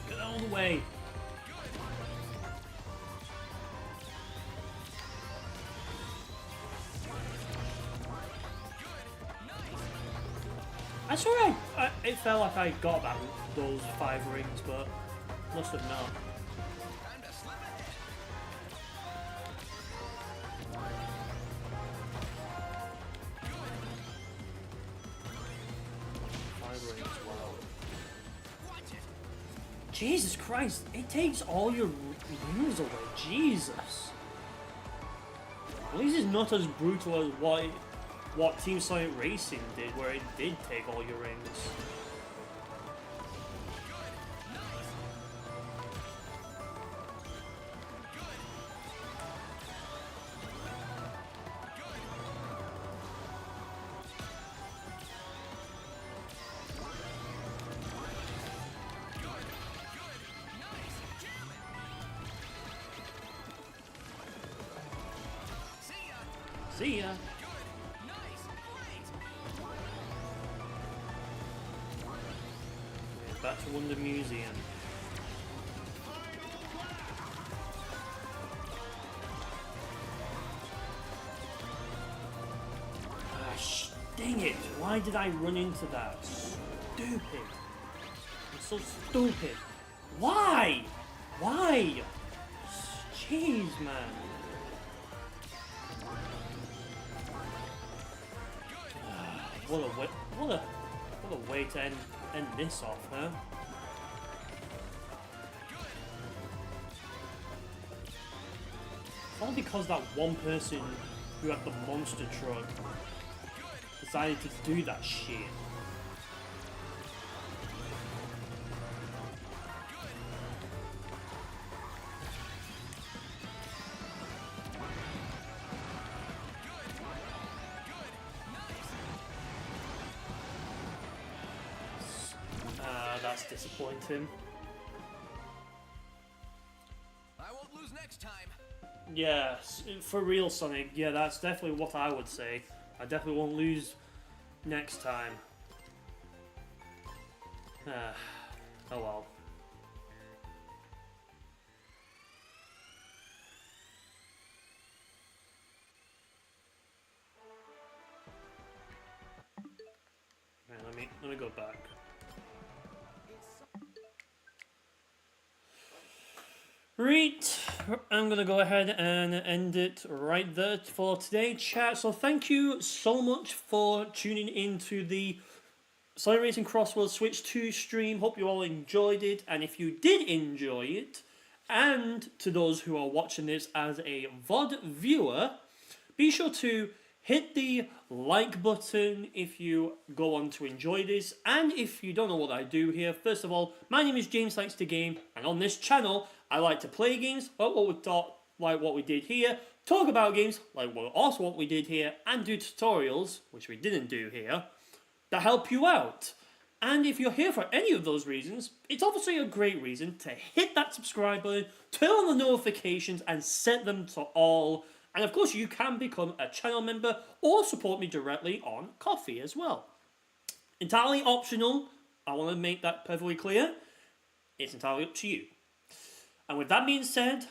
Get out of the way. I swear it felt like I got about those 5 rings, but must have not. Time to slip ahead. 5 rings, wow. Watch it. Jesus Christ, it takes all your rings away, Jesus. At least it's not as brutal as what Team Sonic Racing did, where it did take all your rings. See ya. Back to Wonder Museum. Dang it! Why did I run into that? Stupid! I'm so stupid! Why? Why? Jeez, man. What a way to end this off, huh? It's all because that one person who had the monster truck decided to do that shit. That's disappointing. I won't lose next time. Yes, for real, Sonic. Yeah, that's definitely what I would say. I definitely won't lose next time. Oh well. Right, let me go back. Right, I'm gonna go ahead and end it right there for today, chat. So thank you so much for tuning into the Sonic Racing CrossWorlds Switch 2 stream. Hope you all enjoyed it, and if you did enjoy it, and to those who are watching this as a VOD viewer, be sure to hit the like button if you go on to enjoy this. And if you don't know what I do here, first of all, my name is jameslikestogame, and on this channel, I like to play games, like what we did here, talk about games, like what we did here, and do tutorials, which we didn't do here, that help you out. And if you're here for any of those reasons, it's obviously a great reason to hit that subscribe button, turn on the notifications, and set them to all. And of course, you can become a channel member or support me directly on Ko-fi as well. Entirely optional. I want to make that perfectly clear. It's entirely up to you. And with that being said,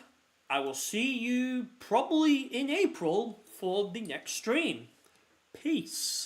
I will see you probably in April for the next stream. Peace.